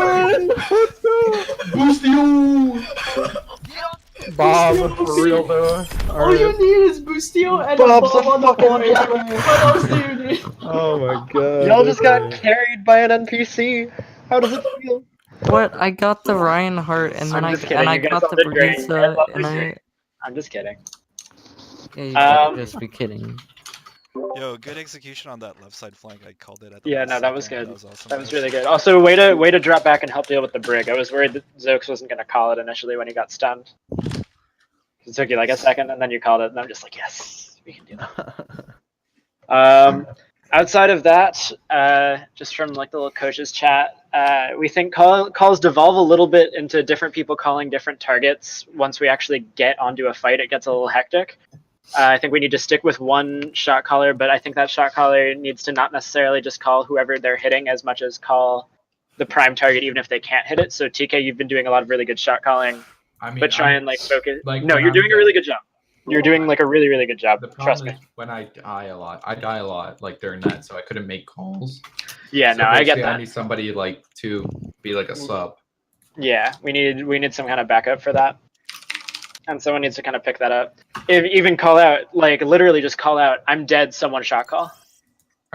win! Boost you! Bob, for real though. All you need is Boostio and Bob's a bomb on the fucking corner. What else do you need? Oh my god. Y'all just got carried by an NPC. How does it feel? What? I got the Reinhardt and then I'm just kidding, I you guys got all the did great. Brigitte love and this. I'm just kidding. Yeah, you can't just be kidding. Yo, good execution on that left side flank. I called it at the Yeah, last no, that was second. good. That was awesome. That was really good. Also, way to drop back and help deal with the brig. I was worried that Zokes wasn't gonna call it initially when he got stunned. It took you like a second, and then you called it, and I'm just like, yes, we can do that. Outside of that, just from like the little coaches chat, we think calls devolve a little bit into different people calling different targets. Once we actually get onto a fight, it gets a little hectic. I think we need to stick with one shot caller, but I think that shot caller needs to not necessarily just call whoever they're hitting as much as call the prime target, even if they can't hit it. So TK, you've been doing a lot of really good shot calling, I mean, but try and like focus. like, No, when you're I'm doing a really dead- good job. You're doing like a really, really good job. The Trust problem me. is when I die a lot, like during that, so I couldn't make calls. Yeah, So no, I get basically, that. I need somebody like to be like a sub. Yeah, we need some kind of backup for that, and someone needs to kind of pick that up. If even call out, like literally just call out, "I'm dead." Someone shot call.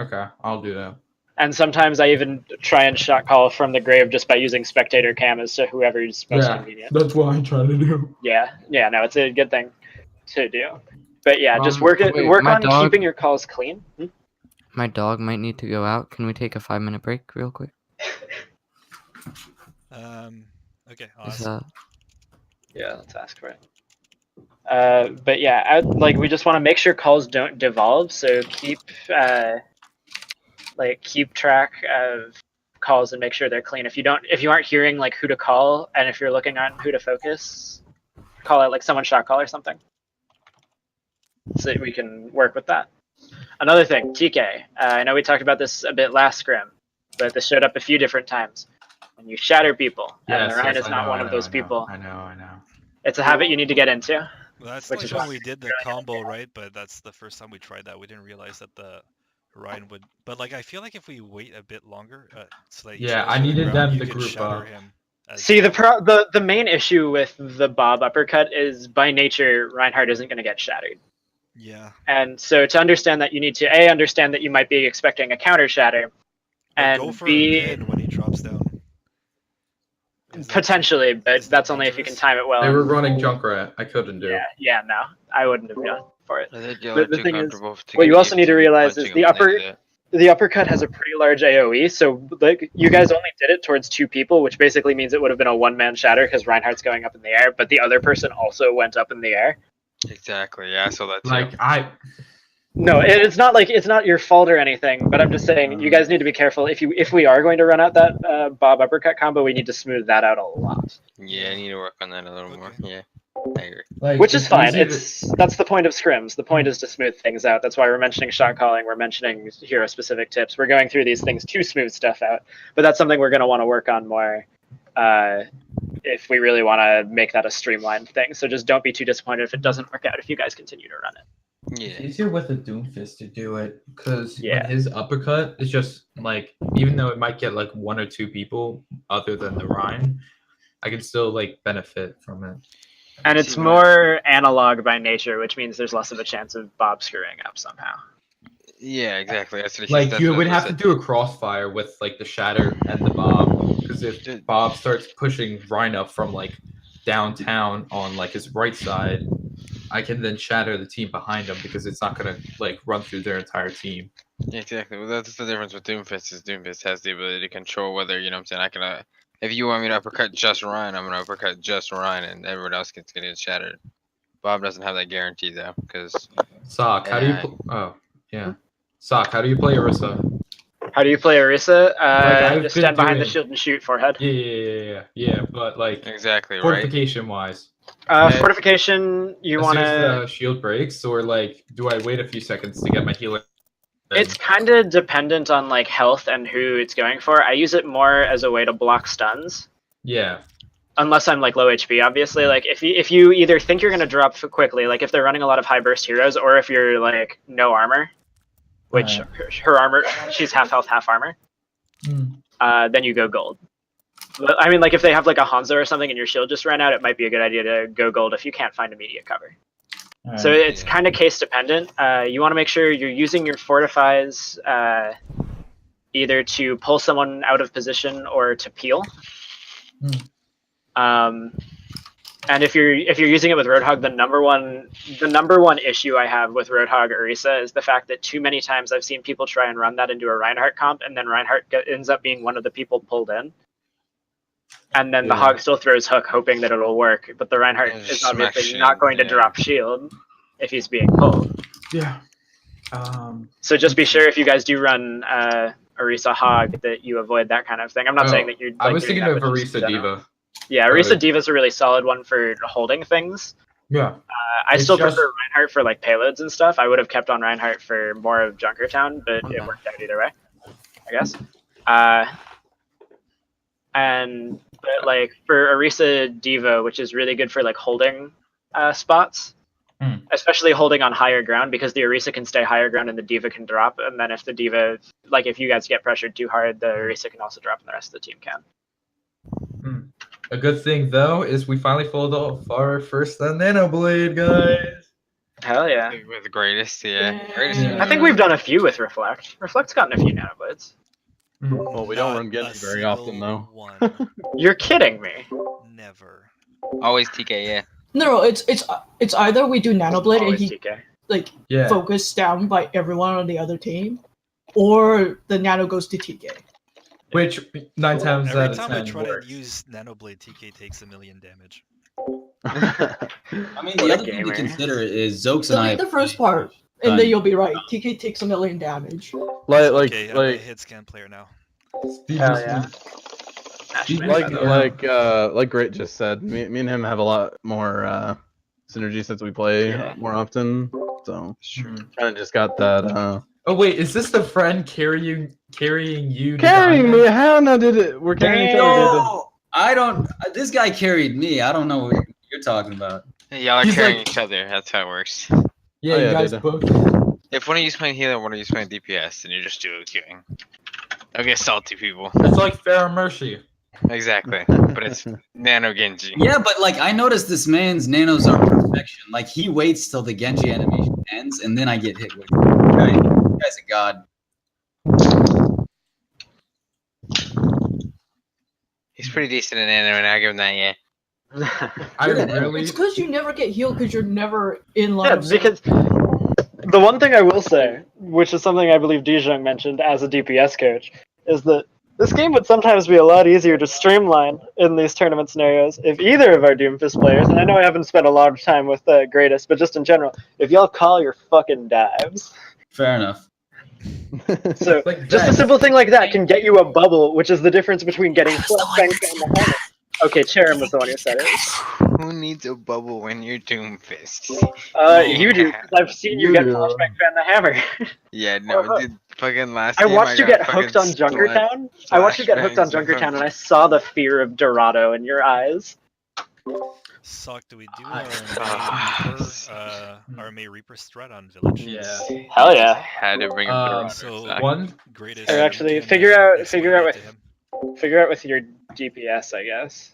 Okay, I'll do that. And sometimes I even try and shot call from the grave just by using spectator cam as to whoever is most convenient. That's what I try to do. Yeah, no, it's a good thing to do. But yeah, just Wait, work my on dog- keeping your calls clean. My dog might need to go out. Can we take a 5-minute break real quick? Okay, Is, awesome. Yeah, let's ask for it. But yeah, like we just want to make sure calls don't devolve. So keep track of calls and make sure they're clean. If you aren't hearing like who to call, and if you're looking on who to focus, call out like someone shot call or something, so we can work with that. Another thing, TK. I know we talked about this a bit last scrim, but this showed up a few different times. When you shatter people, and Ryan is not one of those people. I know. It's a habit you need to get into. Well, that's Which like is when why we did the combo, right? But that's the first time we tried that. We didn't realize that the Ryan would. But like, I feel like if we wait a bit longer, so that Yeah, I needed them to group shatter up. him. See, the main issue with the Bob uppercut is by nature Reinhardt isn't going to get shattered. Yeah. And so to understand that, you need to A, understand that you might be expecting a counter shatter, and go for B, a pin when he drops down. potentially, but that's only if you can time it well. They were running Junkrat. I couldn't do. Yeah, no, I wouldn't have gone for it. I think you're The too thing is, comfortable to what get you also used need to to realize is punching him like that. the uppercut has a pretty large AoE, so like you guys only did it towards 2 people, which basically means it would have been a one-man shatter because Reinhardt's going up in the air, but the other person also went up in the air. Exactly. Yeah, I saw that too. Like No, it's not your fault or anything, but I'm just saying you guys need to be careful. If we are going to run out that Bob uppercut combo, we need to smooth that out a lot. Yeah, I need to work on that a little more. Yeah, I agree. Like, Which is fine. easy That's the point of scrims. The point is to smooth things out. That's why we're mentioning shot calling. We're mentioning hero specific tips. We're going through these things to smooth stuff out. But that's something we're going to want to work on more if we really want to make that a streamlined thing. So just don't be too disappointed if it doesn't work out if you guys continue to run it. Yeah. It's easier with a Doomfist to do it because Yeah. his uppercut is just like, even though it might get like 1 or 2 people other than the Rhine, I can still like benefit from it. And it's more analog by nature, which means there's less of a chance of Bob screwing up somehow. Yeah, exactly. That's what Like you would have to do a crossfire with like the shatter and the Bob, because if Bob starts pushing Rhine up from like downtown on like his right side, I can then shatter the team behind him because it's not gonna like run through their entire team. Yeah, exactly. Well, that's the difference with Doomfist. Is Doomfist has the ability to control whether, you know what I'm saying, I can if you want me to uppercut just Ryan, I'm gonna uppercut just Ryan, and everyone else gets getting shattered. Bob doesn't have that guarantee though, because Sock, how do you? Oh, yeah. Sock, how do you play Orisa? How do you play Orisa? I've Just been stand behind the doing- shield and shoot forehead. Yeah. But like exactly, right? fortification wise. Fortification, you want As soon to. as the shield breaks, or like, do I wait a few seconds to get my healer? It's kind of dependent on like health and who it's going for. I use it more as a way to block stuns. Yeah. Unless I'm like low HP, obviously. Like if you either think you're gonna drop quickly, like if they're running a lot of high burst heroes, or if you're like no armor, which her armor, she's half health, half armor. Then you go gold. But, I mean, like if they have like a Hanzo or something and your shield just ran out, it might be a good idea to go gold if you can't find immediate cover. So it's kind of case dependent. You want to make sure you're using your fortifies either to pull someone out of position or to peel. And if you're using it with Roadhog, the number one issue I have with Roadhog Orisa is the fact that too many times I've seen people try and run that into a Reinhardt comp, and then Reinhardt ends up being one of the people pulled in. And then the Hog still throws hook, hoping that it'll work, but the Reinhardt is obviously not going to drop shield if he's being pulled. Yeah. So just be sure if you guys do run Orisa Hog that you avoid that kind of thing. I'm not saying that you're. Like, I was doing thinking that, of but just in Orisa general. Diva. Yeah, Orisa Diva is a really solid one for holding things. Yeah. I still prefer Reinhardt for like payloads and stuff. I would have kept on Reinhardt for more of Junkertown, but it worked out either way, I guess. But like for Orisa Diva, which is really good for like holding spots, especially holding on higher ground, because the Orisa can stay higher ground and the Diva can drop, and then if the Diva, like if you guys get pressured too hard, the Orisa can also drop and the rest of the team can. A good thing though is we finally pulled off our first Nano Blade, guys. Hell yeah. With the greatest, greatest. I think we've done a few with Reflect. Reflect's gotten a few Nano Blades. Well, we don't run Genji very often though. You're kidding me. Never. Always TK, yeah. No, it's either we do Nanoblade and Always he TK. like Yeah. focused down by everyone on the other team, or the Nano goes to TK. Which 9 times Every out of time I 10 try works. to use Nanoblade, TK takes 1,000,000 damage. I mean, the other thing to consider is Zox and I. Delete the first part, and then you'll be right. TK takes 1 million damage. Okay, I'm a hit scan player now. Hell yeah. Like Great just said, me and him have a lot more synergy since we play more often. So kind of just got that. Oh wait, is this the friend carrying you? Carrying me? How no did it? We're carrying each other. Dude. I don't. This guy carried me. I don't know what you're talking about. Y'all are carrying each other. That's how it works. Yeah, you guys both. If one of you's playing healer, one of you's playing DPS, then you're just duo queuing. Don't get salty, people. It's like Fair Mercy. Exactly, but it's Nano Genji. Yeah, but like I noticed this man's nanos are perfection. Like he waits till the Genji animation ends, and then I get hit with it. Okay? You guy's a god. He's pretty decent in Nano, and I give him that, yeah. It's because you never get healed because you're never in line. Yeah, because the one thing I will say, which is something I believe Dijong mentioned as a DPS coach, is that this game would sometimes be a lot easier to streamline in these tournament scenarios if either of our Doomfist players, and I know I haven't spent a lot of time with the Greatest, but just in general, if y'all call your fucking dives. Fair enough. So, just a simple thing like that can get you a bubble, which is the difference between getting flashbanged and the hammer. Okay, Cherim was the one who said it. Who needs a bubble when you're Doomfist? You do, because I've seen you get flashbanged and the hammer. Yeah, no, dude, fucking last I game watched you got get hooked on fucking Junkertown. I watched you get hooked on Junkertown, and I saw the fear of Dorado in your eyes. Suck, do we do our May Reaper strat on Village? Yeah. Hell yeah. Had to bring up so one Greatest. Or actually, figure out with your DPS, I guess.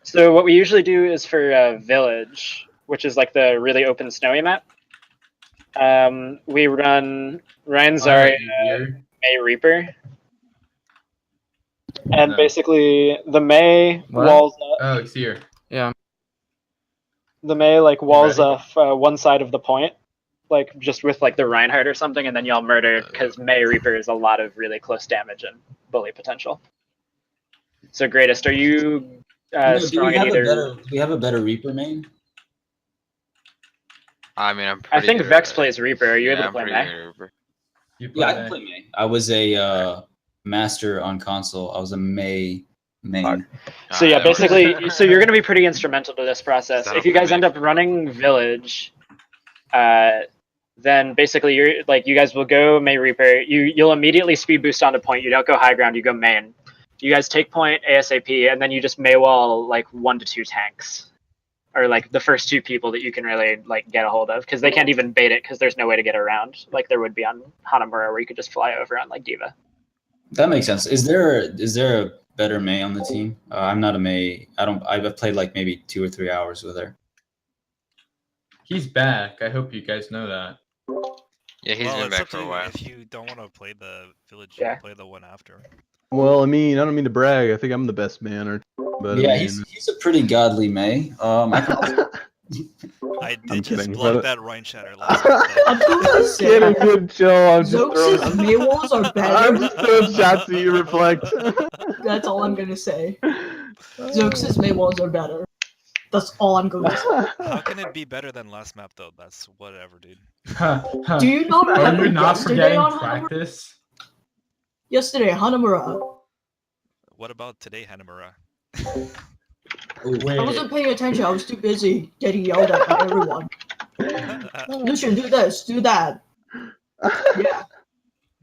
So what we usually do is for Village, which is like the really open snowy map. We run Ryan Zarya, May Reaper, and basically the May walls up. Oh, it's here. Yeah. The May like walls off one side of the point, like just with like the Reinhardt or something, and then y'all murder because May Reaper is a lot of really close damage and bully potential. So Greatest, are you strong in either? Do we have a better Reaper main? I mean, I think Vex plays Reaper. Are you able to play May? Yeah, I can play May. I was a master on console. I was a May main. So yeah, basically, so you're going to be pretty instrumental to this process. If you guys end up running Village, then basically you guys will go May Reaper. You'll immediately speed boost onto point. You don't go high ground. You go main. You guys take point ASAP, and then you just May wall like 1 to 2 tanks, or like the first 2 people that you can really like get a hold of, because they can't even bait it because there's no way to get around like there would be on Hanamura, where you could just fly over on like Diva. That makes sense. Is there a better May on the team? I'm not a May. I've played like maybe 2 or 3 hours with her. He's back. I hope you guys know that. Yeah, he's been back for a while. If you don't want to play the Village, play the one after. Well, I mean, I don't mean to brag. I think I'm the best man, but yeah, I mean... he's a pretty godly May. I did just block that Ryan Shatter last I'm gonna say, kidding, good chill. I'm just Zox's May walls are better. I'm just throwing shots at you, Reflect. That's all I'm gonna say. Zox's May walls are better. That's all I'm going to say. How can it be better than last map though? That's whatever, dude. Do you not remember yesterday on practice? Yesterday, Hanamura. What about today, Hanamura? I wasn't paying attention. I was too busy getting yelled at by everyone. Lucian, do this, do that. Yeah.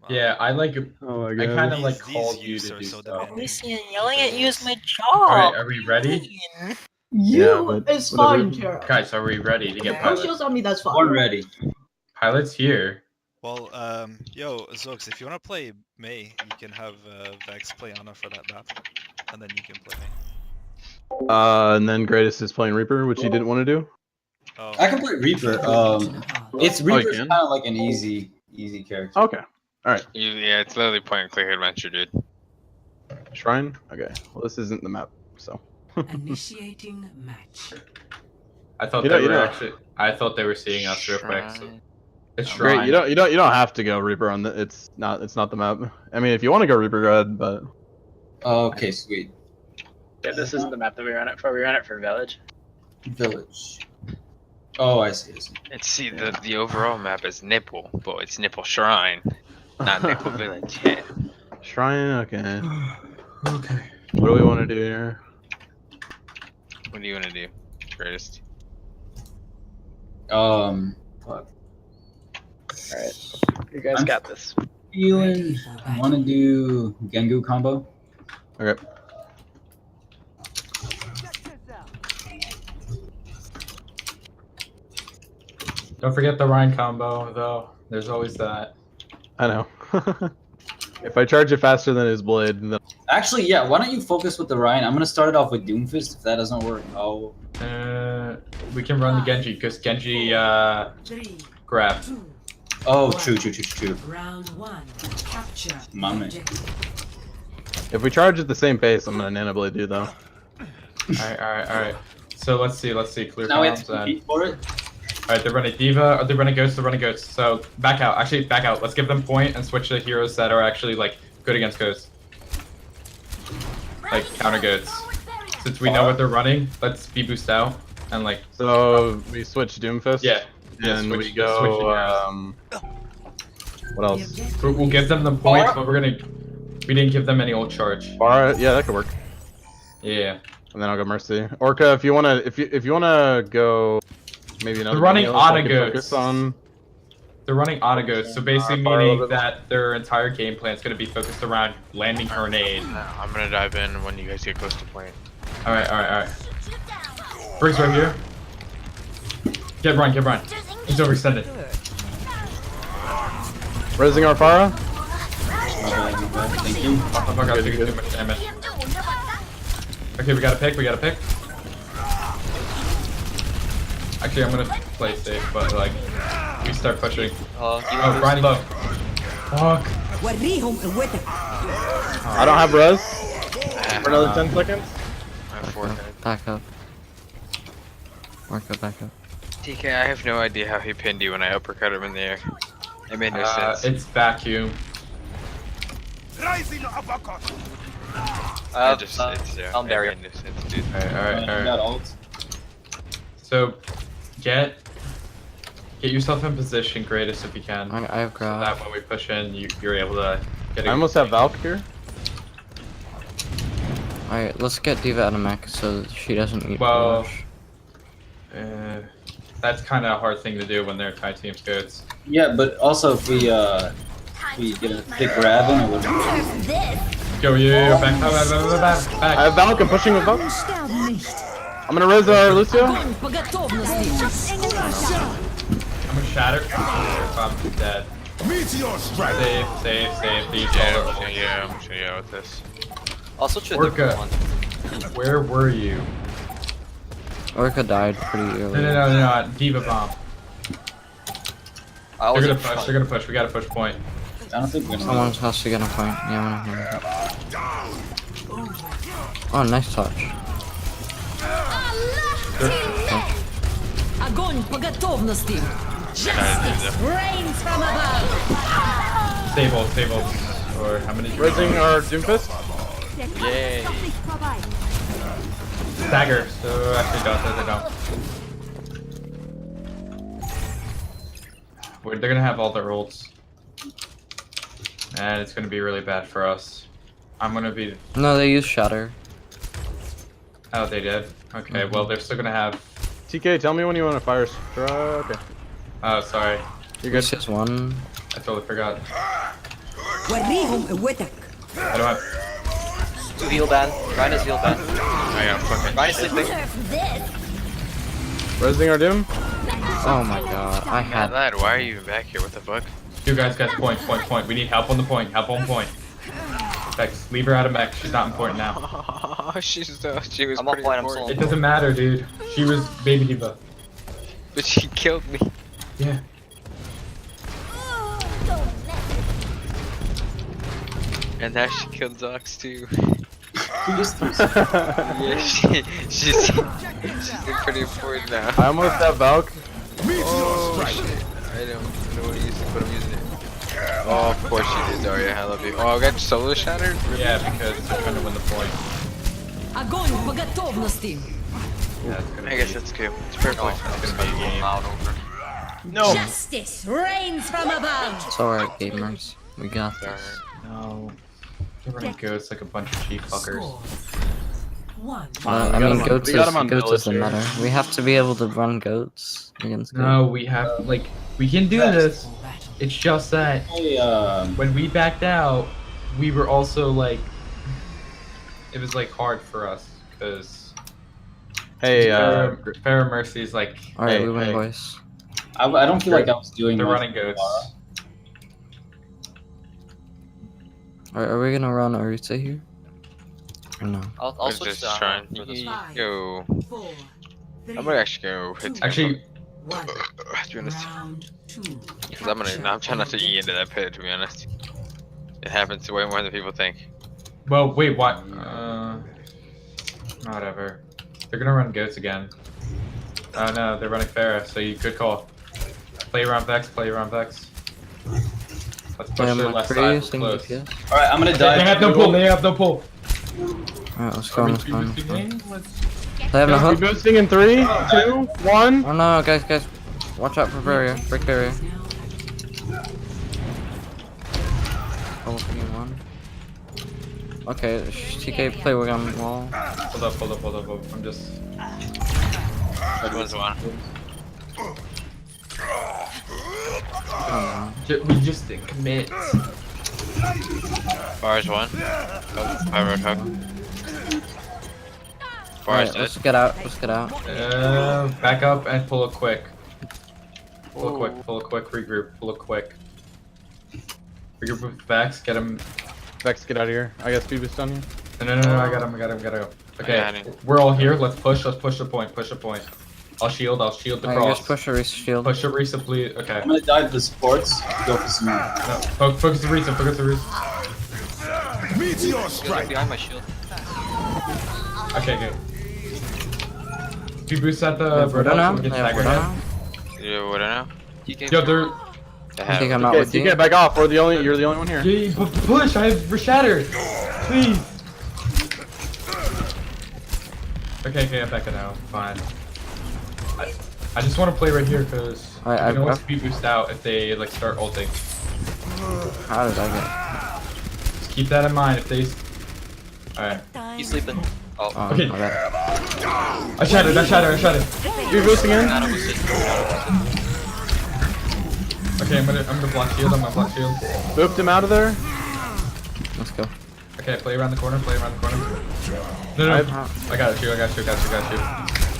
Yeah, I like. Oh my God. I kind of like called you to do so. Lucian, yelling at you is my job. All right, are we ready? It's fine, Tara. Guys, are we ready to get pilots? Shields on me, that's fine. We're ready. Pilots here. Well, yo, Zox, if you want to play May, you can have Vex play Ana for that map, and then you can play May. And then Greatest is playing Reaper, which he didn't want to do. Oh. I can play Reaper. It's Reaper's kind of like an easy character. Okay. All right. Yeah, it's literally point and click adventure, dude. Shrine. Okay. Well, this isn't the map, so. Initiating match. I thought I thought they were seeing us real quick. So. It's Great. You don't have to go Reaper on the. It's not the map. I mean, if you want to go Reaper, go ahead. But. Okay, sweet. Yeah, this isn't the map that we ran it for. We ran it for Village. Village. Oh, I see. And see, the overall map is Nipple, but it's Nipple Shrine, not Nipple Village. Yeah. Shrine, okay. Okay. What do we want to do here? What do you want to do, Greatest? Fuck. Alright. You guys got this. Feeling. I want to do Gengu combo. Okay. Don't forget the Rhine combo, though. There's always that. I know. If I charge it faster than his blade, then... Actually, yeah. Why don't you focus with the Ryan? I'm gonna start it off with Doomfist. If that doesn't work, We can run the Genji, because Genji, grab. Oh, true. Round 1. Capture. My man. If we charge at the same pace, I'm gonna Nano Blade you, though. Alright. So let's see. Clear Now we have comms to compete for it. Alright, they're running Diva, or they're running Ghosts, So back out. Actually, back out. Let's give them point and switch to heroes that are actually, like, good against Ghosts. Like, counter Ghosts. Since we know what they're running, let's be boost out. And, like... So, we switch Doomfist? Yeah. And switch, we go, what else? We'll give them the points, but we're gonna... We didn't give them any ult charge. Yeah, that could work. Yeah. And then I'll go Mercy. Orca, if you wanna go... Maybe another... They're running Autoghosts. They're running Autoghosts, so basically meaning that their entire game plan is going to be focused around landing her nade. I'm gonna dive in when you guys get close to point. Alright. Briggs right here. Get Ryan. He's overextended. Raising our Pharah? Thank you. Oh my god, taking too much damage. Okay, we got a pick. Actually, I'm gonna play safe, but like, we start pushing. Oh, grind low. Fuck. I don't have res for another 10 seconds. I have 4 minutes. Back up. Back up. TK, I have no idea how he pinned you when I uppercut him in the air. It made no sense. It's vacuum. I'm there. It made no sense, dude. Alright. So, get yourself in position, Greatest, if you can. I have grab. So that when we push in, you're able to get. I almost have Valk here. Alright, let's get Diva out of mech so she doesn't need Well, rush. that's kind of a hard thing to do when they're tie teams goods. Yeah, but also if we get a thick grab in, it would. Go, back. I have Valk, I'm pushing with Valk. I'm gonna res our Lucio. I'm gonna shatter. I'm dead. Save. These Yeah, I'm gonna go with this. Also, should Orca, where were you? Orca died pretty early. No, Diva bomb. They're gonna push. We gotta push point. I don't think we're gonna. Someone has to get a point. Yeah, Oh, nice touch. Огонь по готовности. Rains from above. Stable. Or how many? Raising our Doomfist. Yay. Stagger. So actually don't. They're gonna have all their ults. And it's gonna be really bad for us. I'm gonna be... No, they use Shatter. Oh, they did? Okay, well, they're still gonna have... TK, tell me when you want to fire strike. Okay. Oh, sorry. You're good. Just one. I totally forgot. I don't have... 2 heal ban. Ryan is heal ban. I got fucking... Ryan is sleeping. Raising our Doom. Oh my god, I had... Lad, why are you even back here? What the fuck? You guys, point. We need help on the point. Vex, leave her out of mech. She's not important now. Oh, she was pretty important. It doesn't matter, dude. She was baby diva. But she killed me. Yeah. And now she killed Zox too. Yeah, she's pretty important now. I almost have Valk. Oh shit. I don't know what to use it, but I'm using it. Oh, of course you did, Daria. I love you. Oh, I got solo shattered? Yeah, because they're trying to win the point. Огонь по готовности. Yeah, it's gonna I guess be, it's good. It's perfectly fine. It's gonna be a loud over. No. Justice reigns from above. It's alright, gamers. We got this. No. They're running goats like a bunch of cheap fuckers. I mean, goats we got 'em on is the military. meta. We have to be able to run goats against goats. No, we have like we can do this. It's just that Hey, when we backed out, we were also like, it was like hard for us because Hey, Fair Mercy is like, Alright, hey, we win, hey. boys. I don't feel like I was doing they're much running goats. Alright, are we gonna run Arita here? Or no? I'll I'm switch just to trying. for this. Yo, 4, I'm gonna actually go hit. Actually, 1. To be honest, Round 2. because I'm trying not to eat into that pit. To be honest, it happens way more than people think. well, wait, what? Whatever. They're gonna run goats again. Oh no, they're running Farah, so you could call. Play around Vex, play around Vex. Let's push their left side, we're close. Alright, I'm gonna dive. They have no pull, they have no pull. Alright, let's go, let's go, let's go. Let's... They have no We're hook? boosting in 3, 2, 1. Oh no, guys. Watch out for barrier. Break barrier. Oh, 1. Okay, TK play we're on wall. Hold up. I'm just... Everyone's one. We just didn't commit. Bars one. I wrote hook. Bars Alright, dead. let's get out. Back up and pull it quick. Pull it quick, regroup, pull it quick. Regroup with Vex, get him. Vex, get out of here. I got speed boost on you. No, I got him, gotta go. Okay, we're all here, let's push the point. I'll shield the Alright, cross. just push a Reese shield. Push a Reese, please, okay. I'm gonna dive the supports. Go for some. No, focus the Reese. Meteor strike. Behind my shield. Okay, good. Speed boost at the We're done now. Yeah, what now? Yo, they're... I think I'm not with you. TK, back off. You're the only one here. Yeah, push, I have Reshatter. Please. Okay, I'm back now. Fine. I just want to play right here because I don't want speed boost out if they like start ulting. How did I Just keep that in mind if they. Alright. He's sleeping. Oh. Okay. get? I shattered. You're boosting in? Okay, I'm gonna block shield. Booped him out of there. Let's go. Okay, play around the corner. No. I got you.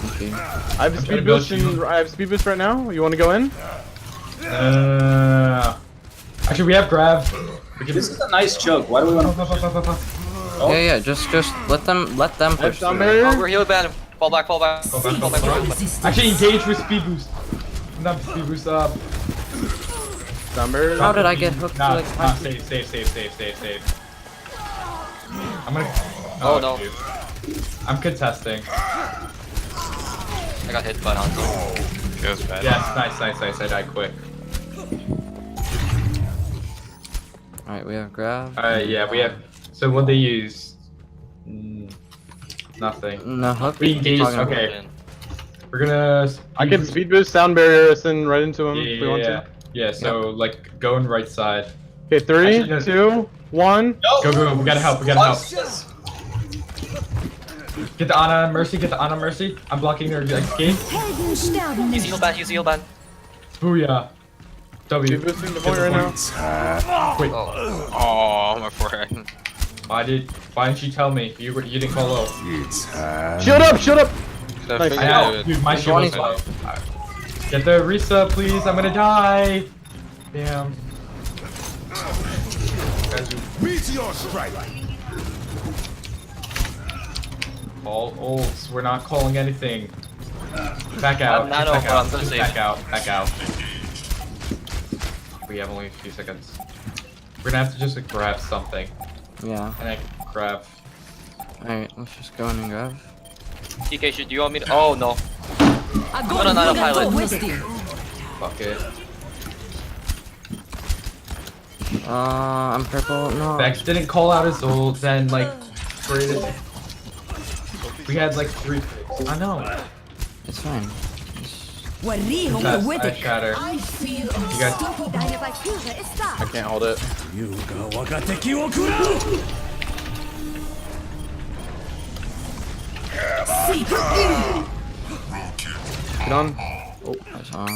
Okay. I have speed boost. I have speed boost right now. You want to go in? Actually, we have grab. This is a nice choke. Why do we want to? Yeah. Just let them push through. Oh, we're healed bad. Fall back. Actually, engage with speed boost. Not speed boost up. Number. How did I get hooked? Nah, Like, save. I'm gonna. Oh no. Dude. I'm contesting. I got hit by Hanzo. Feels bad. Yes, nice. I died quick. Alright, we have grab. Alright, yeah, we have. So what they use? Nothing. No hook. We engage. Okay. We're gonna. I can speed boost sound barrier us in right into him if we want to. Yeah. So like go on right side. Okay, 3, 2, 1. Go. We gotta help. Get the Ana Mercy. I'm blocking her game. He's heal bad. Booyah. W. Boosting the point right now. Wait. Oh, my forehead. Why didn't you tell me? You didn't call low. Shut up! Nice. I know. Dude, my shield was low. Get the Risa, please. I'm gonna die. Damn. Meteor strike. All ults. We're not calling anything. Back out. Back out. We have only a few seconds. We're gonna have to just like, grab something. Yeah. And I grab. Alright, let's just go in and grab. TK, do you want me to? Oh no. I'm gonna not a pilot. Fuck it. I'm purple. No. Vex didn't call out his ult, then like we had like 3 picks. I know. It's fine. I shatter. You guys. I can't hold it. Get on. Oh, that's on.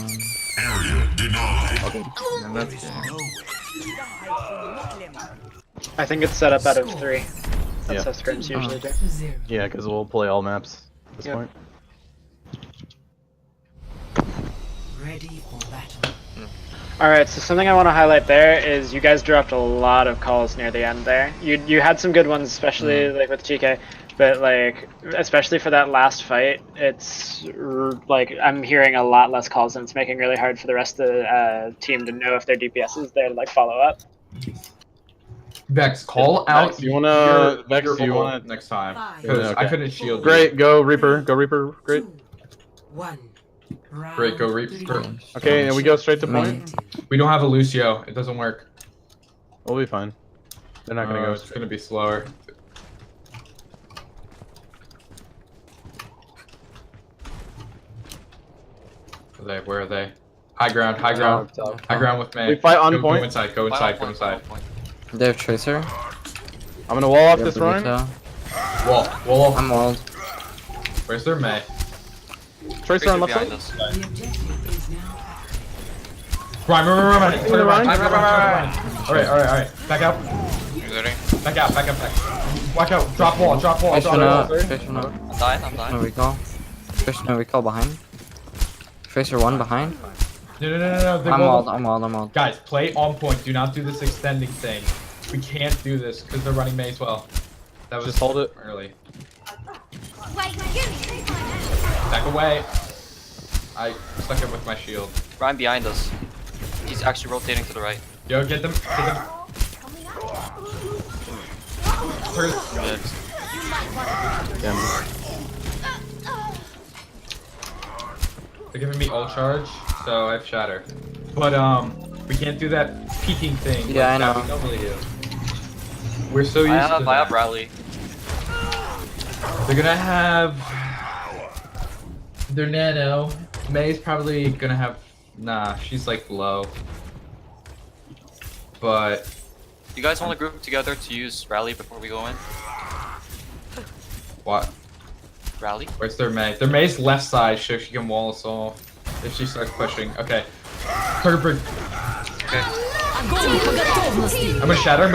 Okay. And that's I think it's set up out of 3. That's Yeah. how scrims usually do. Yeah, because we'll play all maps at this point. Ready for battle. Alright, so something I want to highlight there is you guys dropped a lot of calls near the end there. You had some good ones, especially like with GK, but like especially for that last fight, it's like I'm hearing a lot less calls, and it's making it really hard for the rest of the team to know if their DPS is there to like follow up. Vex, call out. Vex, you wanna next time? Because I couldn't shield. Great, go Reaper, Great. 1. Great, go Reaper. Okay, and we go straight to point. We don't have a Lucio. It doesn't work. We'll be fine. They're not gonna go. It's gonna be slower. Where are they? High ground with me. We fight on go, point. Go inside. They have Tracer. I'm gonna wall off this run. Wall off. I'm walled. Where's their May? Tracer on left side. Run. Alright. Back out. Back out. Watch out. Drop wall. Tracer no. I'm dying. No recall. Tracer no recall behind. Tracer 1 behind. No. I'm walled. Guys, play on point. Do not do this extending thing. We can't do this because they're running May as well. That was just hold it early. Back away. I stuck it with my shield. Ryan behind us. He's actually rotating to the right. Yo, get them. They're giving me ult charge, so I have shatter. But we can't do that peeking thing. Yeah, like I know. We normally do. We're so used to I have rally. They're gonna have their nano. May's probably gonna have. Nah, she's like low. But You guys want to group together to use rally before we go in? what? Rally? Where's their May? Their May's left side, so she can wall us off if she starts pushing. Okay. Perfect. Okay. I'm gonna shatter.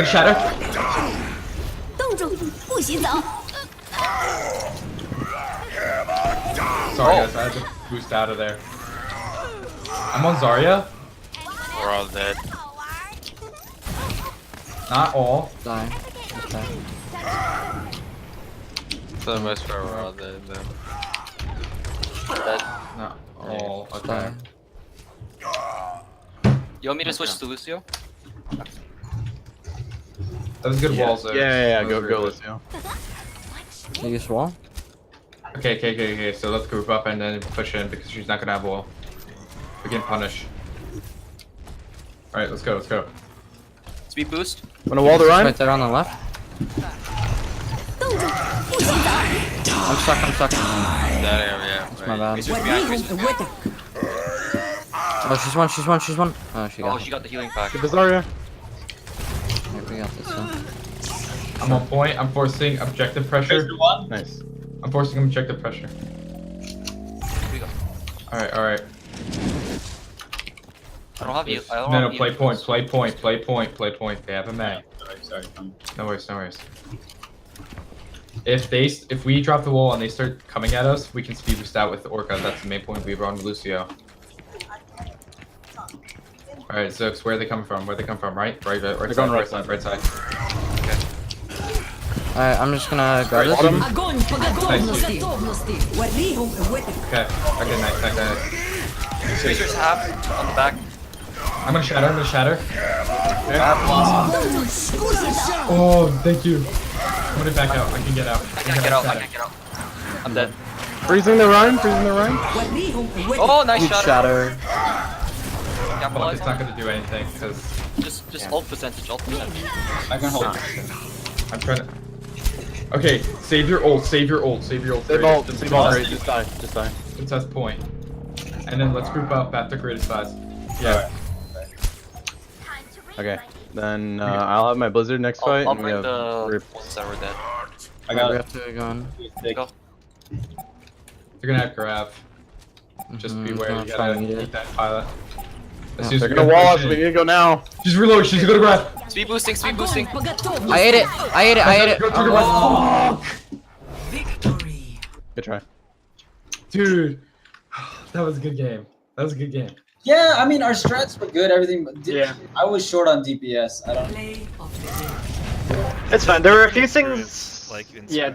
Sorry guys, I had to boost out of there. I'm on Zarya. We're all dead. Not all. Die. Just die. For the most part, we're all dead though. Not all. Okay. You want me to switch to Lucio? That was good walls though. Yeah. Go, Lucio. Aegis wall. Okay. So let's group up and then push in because she's not gonna have wall. We can punish. All right, let's go. Speed boost. I'm gonna wall the run. Right there on the left. I'm stuck. That area, That's my bad. Behind. Oh, she's one. Oh, she got it. She got the healing pack. Get the Zarya. Here, we got this one. I'm on point. I'm forcing objective pressure. Nice. I'm forcing objective pressure. Here we go. All right. I don't have you. No, play point. They have a May. Sorry. No worries. If we drop the wall and they start coming at us, we can speed boost out with Orca. That's the main point. We run Lucio. All right, Zooks, where are they coming from? Right side. Okay. Alright, I'm just gonna grab this. Nice. Okay, nice. Tracer's half on the back. I'm gonna shatter. Oh, thank you. I'm gonna back out. I can get out. I can't get out. I'm dead. Freezing the run. Oh, nice Good shatter. shatter. Well, it's not gonna do anything because Just ult percentage. I can hold it. I'm trying to. Okay, save your ult. Save ult. Just die. Princess Point. And then let's group up at the grid size. Yeah. Okay. Then I'll have my Blizzard next fight. I'll and we bring have the ones that were dead. I got we it. have to go on. Go. You're gonna have grab. Just beware, gonna you try gotta and eat eat it. that pilot. As Yeah. soon as They're we gonna get wall us. pushed We in. need to go now. She's reloading, she's gonna grab. Speed boosting, speed boosting. I ate it. I ate it. I ate it. Go trigger Oh. Victory. Good try. Dude, that was a good game. That was a good game. Yeah, I mean our strats were good. Everything. Yeah. I was short on DPS. I don't. Play of the game. It's fine. There were a few things. Like in Yeah,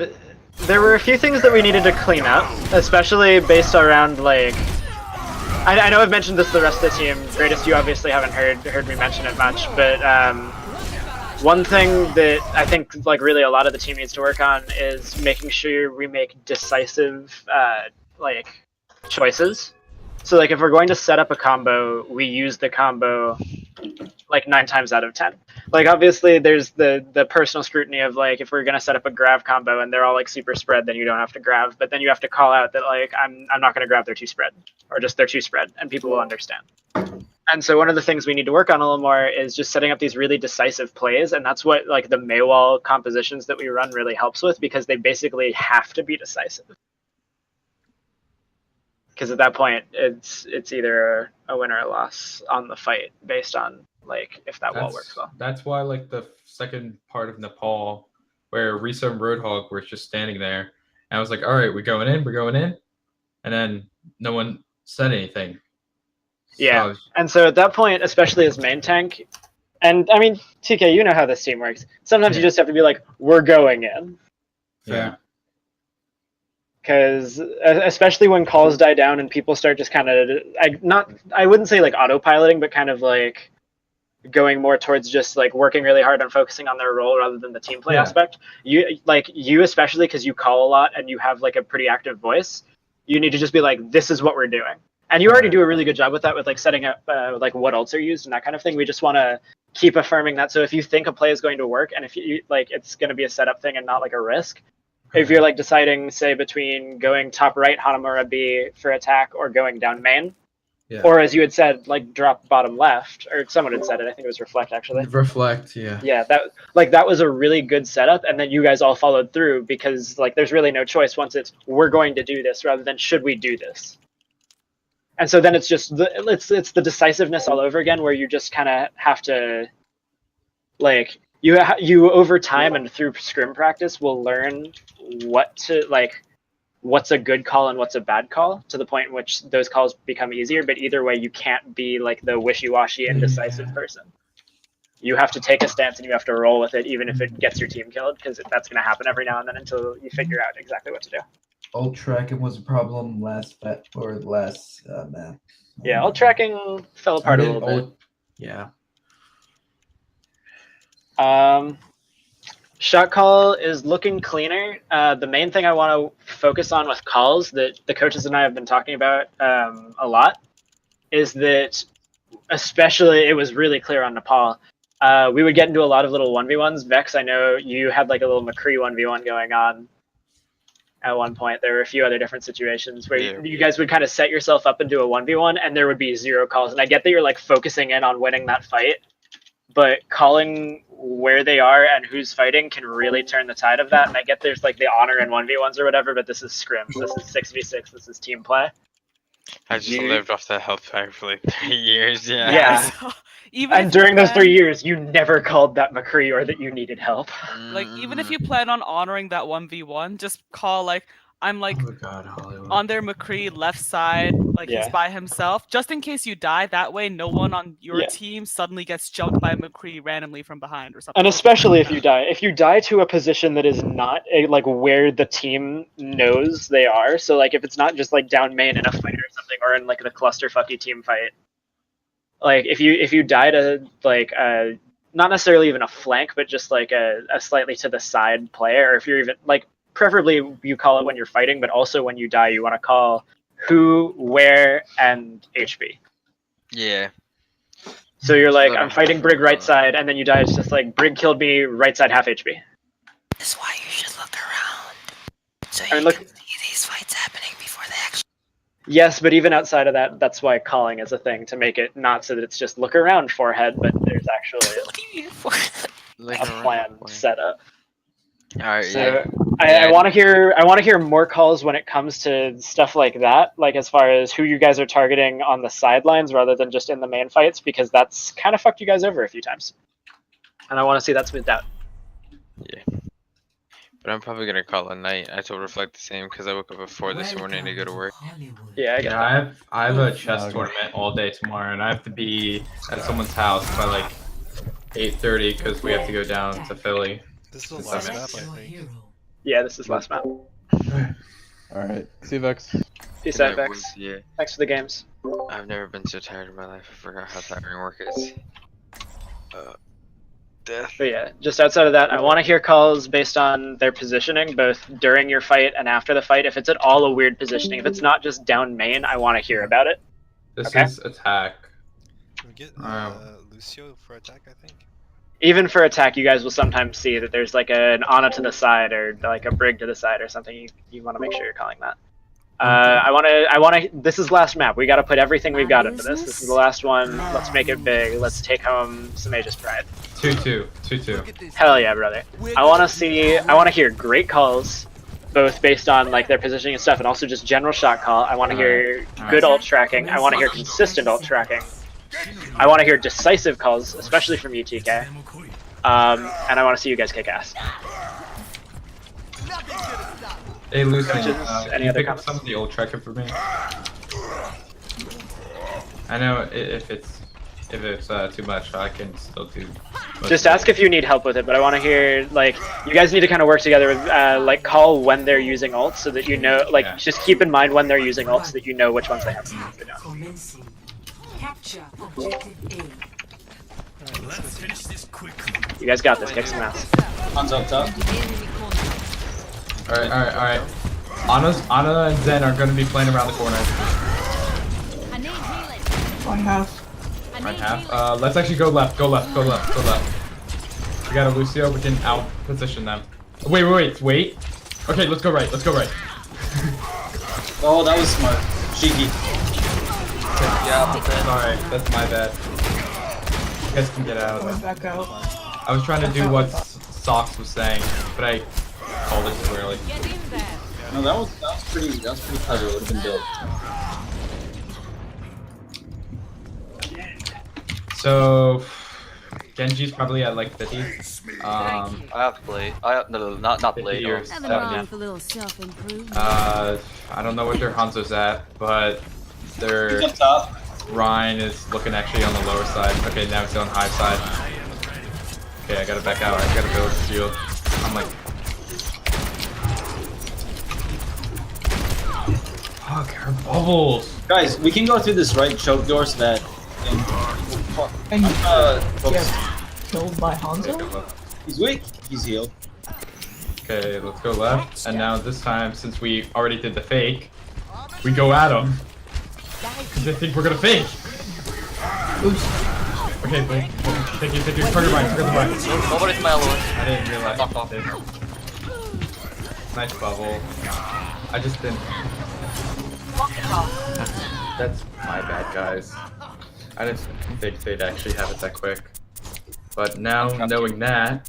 there were a few things that we needed to clean up, especially based around like. I know I've mentioned this to the rest of the team. Greatest, you obviously haven't heard me mention it much, but one thing that I think like really a lot of the team needs to work on is making sure we make decisive like choices. So like if we're going to set up a combo, we use the combo like 9 times out of 10. Like obviously there's the personal scrutiny of like if we're gonna set up a grab combo and they're all like super spread, then you don't have to grab. But then you have to call out that like I'm not gonna grab, they're too spread, or just they're too spread, and people will understand. And so one of the things we need to work on a little more is just setting up these really decisive plays, and that's what like the Maywall compositions that we run really helps with, because they basically have to be decisive. Because at that point, it's either a win or a loss on the fight based on like if that wall works well. That's why like the second part of Nepal, where Risa and Roadhog were just standing there, and I was like, all right, we're going in, and then no one said anything. Yeah, and so at that point, especially as main tank, and I mean, TK, you know how this team works. Sometimes you just have to be like, we're going in. Yeah. Because especially when calls die down and people start just kind of, I wouldn't say like autopiloting, but kind of like going more towards just like working really hard on focusing on their role rather than the team play aspect. You especially because you call a lot and you have like a pretty active voice, you need to just be like, this is what we're doing. And you already do a really good job with that, with like setting up like what ults are used and that kind of thing. We just want to keep affirming that. So if you think a play is going to work and if you like it's going to be a setup thing and not like a risk, if you're like deciding, say, between going top right Hanamura B for attack or going down main, or as you had said, like drop bottom left, or someone had said it, I think it was Reflect actually. Reflect, yeah. Yeah, that was a really good setup, and then you guys all followed through because like there's really no choice once it's we're going to do this rather than should we do this. And so then it's just it's the decisiveness all over again, where you just kind of have to like you over time and through scrim practice will learn what's a good call and what's a bad call, to the point in which those calls become easier. But either way, you can't be like the wishy-washy indecisive person. You have to take a stance and you have to roll with it, even if it gets your team killed, because that's going to happen every now and then until you figure out exactly what to do. Ult tracking was a problem last map. Yeah, ult tracking fell apart a little bit. Yeah. Shot call is looking cleaner. The main thing I want to focus on with calls that the coaches and I have been talking about a lot is that, especially, it was really clear on Nepal. We would get into a lot of little 1v1s. Vex, I know you had like a little McCree 1v1 going on at one point. There were a few other different situations where you guys would kind of set yourself up into a 1v1 and there would be 0 calls. And I get that you're like focusing in on winning that fight, but calling where they are and who's fighting can really turn the tide of that. And I get there's like the honor in 1v1s or whatever, but this is scrims. This is 6v6. This is team play. I just lived off that health pack for like 3 years. Yeah. Yeah. And during those 3 years, you never called that McCree or that you needed help. Like, even if you plan on honoring that 1v1, just call, like, I'm, like, on their McCree left side, like, he's by himself. Just in case you die, that way no one on your team suddenly gets jumped by McCree randomly from behind or something. And especially if you die. If you die to a position that is not, like, where the team knows they are, so, like, if it's not just, like, down main in a fight or something, or in, like, the clusterfucky team fight, like, if you die to, like, not necessarily even a flank, but just, like, a slightly to the side player, or if you're even, like, preferably you call it when you're fighting, but also when you die, you want to call who, where, and HP. Yeah. So you're like, I'm fighting Brig right side, and then you die, it's just like, Brig killed me, right side half HP. That's why you should look around. So I mean, you can see these fights happening before they actually... Yes, but even outside of that, that's why calling is a thing, to make it not so that it's just look around forehead, but there's actually a plan set up. Alright, So yeah. I want to hear more calls when it comes to stuff like that, like as far as who you guys are targeting on the sidelines rather than just in the main fights, because that's kind of fucked you guys over a few times, and I want to see that smoothed out. Yeah. But I'm probably gonna call it a night. I told Reflect the same because I woke up at 4 this morning to go to work. Yeah, I get Yeah, I have a chess tournament all day tomorrow, and I have to be at someone's house by like 8:30 because we have to go down to Philly. This is the last map, I think. Yeah, this is last map. Alright, see you, Vex. Peace Good out, night, Vex. boys. Yeah. Thanks for the games. I've never been so tired in my life. I forgot how tiring work is. Death. But yeah, just outside of that, I want to hear calls based on their positioning, both during your fight and after the fight. If it's at all a weird positioning, if it's not just down main, I want to hear about it. This is attack. Can we get Lucio for attack, I think? Even for attack, you guys will sometimes see that there's like an Ana to the side or like a Brig to the side or something. You want to make sure you're calling that. I want to. This is last map. We got to put everything we've got into this. This is the last one. Let's make it big. Let's take home some Aegis pride. 2-2. Hell yeah, brother. I want to hear great calls, both based on like their positioning and stuff, and also just general shot call. I want to hear good ult tracking. I want to hear consistent ult tracking. I want to hear decisive calls, especially from UTK. And I want to see you guys kick ass. Hey, Lucy, any you other pick up comments? some of the old tracker for me? I know if it's too much, I can still do. Just ask if you need help with it, but I want to hear, like, you guys need to kind of work together with, like, call when they're using ults so that you know, like, just keep in mind when they're using ults so that you know which ones they have. Capture objective A. Let's finish this quickly. You guys got this, kick some ass. Hands up top. Alright. Ana and Zen are gonna be playing around the corner. I have. Right half. Let's actually go left. Go left. We got a Lucio. We can out position them. Wait. Okay, let's go right. Oh, that was smart. Cheeky. Yeah, Sorry, that's my bad. You guys can get out. Going back out. I was trying to do what Socks was saying, but I called it too early. No, that was pretty clever. It would have been built. So Genji's probably at like 50. I have Blade. No, not Blade. 50 or Or 70. I I don't know what their Hanzo's at, but their He's up top. Rhine is looking actually on the lower side. Okay, now it's on high side. Okay, I gotta back out. I gotta build a shield. I'm like, fuck, her bubbles. Guys, we can go through this right choke door so that. And focus. killed by Hanzo? He's weak. He's healed. Okay, let's go left. And now this time, since we already did the fake, we go at him. Because they think we're gonna fake. Oops. Okay, Blake. Thank you. Turn your right. Nobody's my alone. I didn't realize. Fuck off. Nice bubble. I just didn't. That's my bad, guys. I didn't think they'd actually have it that quick. But now, knowing that,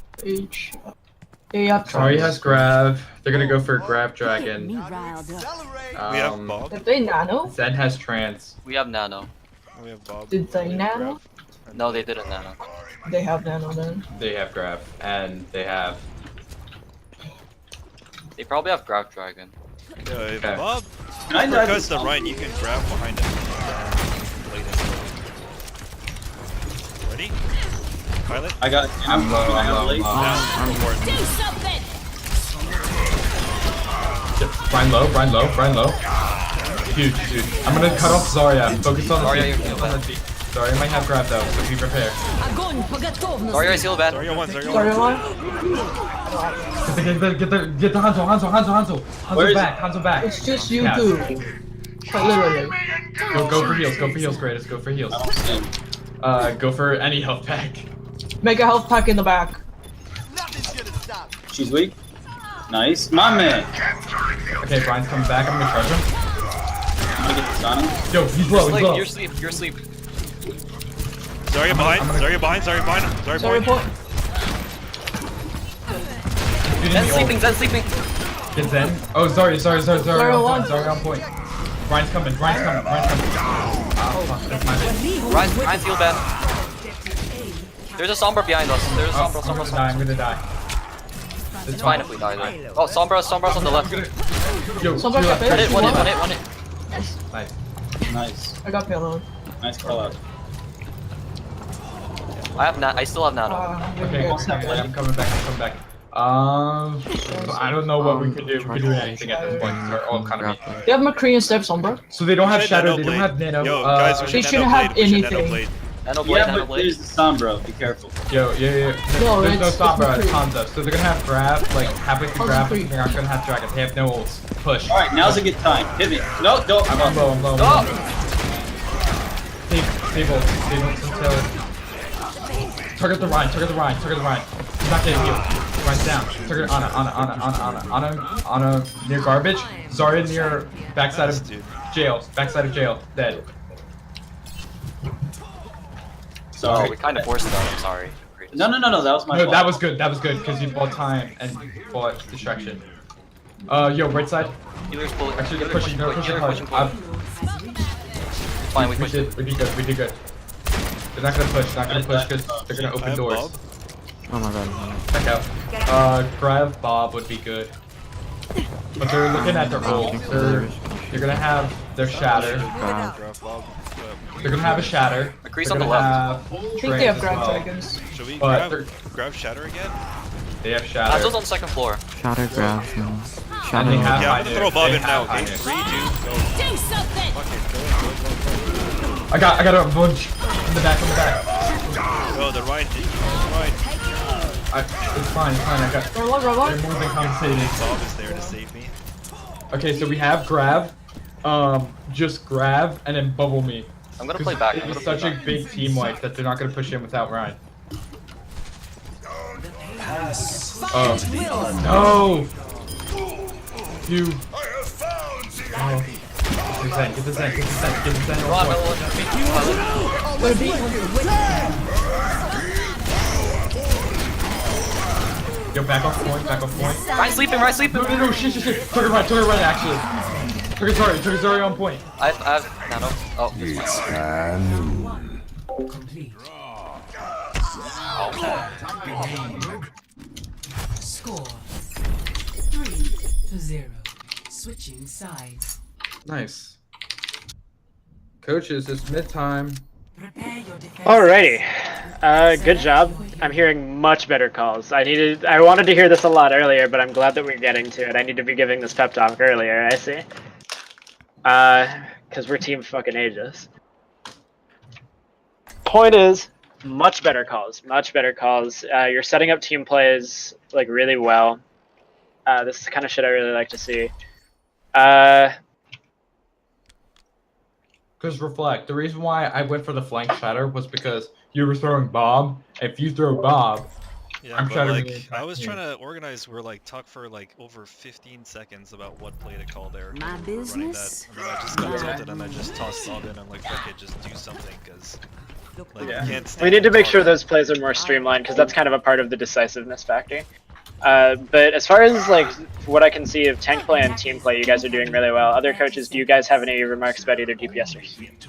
Sorry has Grav. They're gonna go for Grav Dragon. We have Bob. Did they nano? Zen has Trance. We have Nano. We have Bob. Did they nano? No, they didn't Nano. They have nano then. They have Grav, and they have. They probably have Grav Dragon. Yeah, if Okay. Bob I dive cuts the in- right, you can grab behind him. Ready? Pilot? I got. I'm low. Down. Forward. Brian low. Huge. I'm gonna cut off Zarya. Focus on the Zarya, team. you're bad. Zarya might have Grav though, so be prepared. Zarya is heal bad. Zarya one. Sorry, one? Get the Hanzo. Where is Hanzo back. It's just you Yeah. two. Quite literally. Go for heals, greatest. Go for heals. I don't see him. Go for any health pack. Make a health pack in the back. She's weak. Nice. My man. Okay, Brian's coming back. I'm gonna charge him. to get this on him. Yo, he's low, he's low. You're asleep. You're asleep. Zarya behind. Zarya behind. Zarya behind. Zarya Sorry, behind. point. Zen's sleeping. Zen's sleeping. Get Zen. Oh, sorry, Zarya on point. one. Zarya on point. Ryan's coming. Oh, fuck, that's my bad. Ryan's heal bad. There's a Sombra behind us. There's a Sombra. I'm gonna die. It's fine if we die though. Oh, Sombra's on the left. Yo, Sombra got One bit. hit. Nice. Nice. I got payload. Nice call out. I still have nano. Okay, I'm coming back. I don't know what we could do. We could do anything at this point. We're all kind of. They have McCree and Steph Sombra. So they don't have Shadow. They don't have Nano. Yo, guys, we They should shouldn't Nano have blade, we should anything. Nano blade. Nano blade, Yeah, Nano but blade. there's the Sombra. Be careful. Yeah. No, There's no it's Sombra, it's McCree. Hanzo. So they're gonna have grab, like halfway through grab, McCree. they're not gonna have dragon. They have no ults. Push. All right, now's a good time. Hit me. No, don't. I'm low. Stop! Save ults until. Target the Ryan. He's not getting healed. Ryan's down. Target Ana near garbage. Zarya near backside of jail. Dead. Oh, we kind of forced it out. I'm sorry. No. That was my fault. That was good because you bought time and bought distraction. Yo, right side. Healer's pulling. Actually, they're pushing hard. Fine, we We pushed it. did good. They're not gonna push because they're gonna open doors. Bob. Oh my god. Check out. Grab Bob would be good. But they're looking at their ult. They're gonna have their shatter. They're gonna have a shatter. McCree's They're on the gonna left. have I think they have Drake as grab well. dragons. Should we But grab Shatter again? they have shatter. Hanzo's on the second floor. Shatter grabs. And Shatter. they have Yeah, I'm gonna throw Bob They in now. have Okay, 3, 2, go. Do something! Fuck it, go. I got a bunch in the back. Oh, the right. It's fine. I got. They're more than compensated. Bob is there to save me. Okay, so we have grab. Just grab and then bubble me. I'm gonna play back. It's such a big team wipe that they're not gonna push in without Ryan. No! You. Oh. Get the Zen. Yo, back off point. Ryan's sleeping. No, shit. Took it right, actually. Took it Zarya on point. I have nano. Oh, it's fine. Complete. Oh. Score 3-0. Switching sides. Nice. Coaches, it's mid-time. Prepare your defense. Alrighty. Good job. I'm hearing much better calls. I wanted to hear this a lot earlier, but I'm glad that we're getting to it. I need to be giving this pep talk earlier, I see. Because we're team fucking Aegis. Point is, much better calls. You're setting up team plays, like, really well. This is the kind of shit I really like to see. Because reflect, the reason why I went for the flank shatter was because you were throwing Bob. If you throw Bob, Yeah, I'm but shattering like, the entire I was team. trying to organize. We're like talk for like over 15 seconds about what play to call there. My We were running that, business? and then I just got tilted and I just tossed Bob in. I'm like, fuck it, just do something, because like you can't. We need to make sure those plays are more streamlined, because that's kind of a part of the decisiveness factor. But as far as like what I can see of tank play and team play, you guys are doing really well. Other coaches, do you guys have any remarks about either DPS or heat?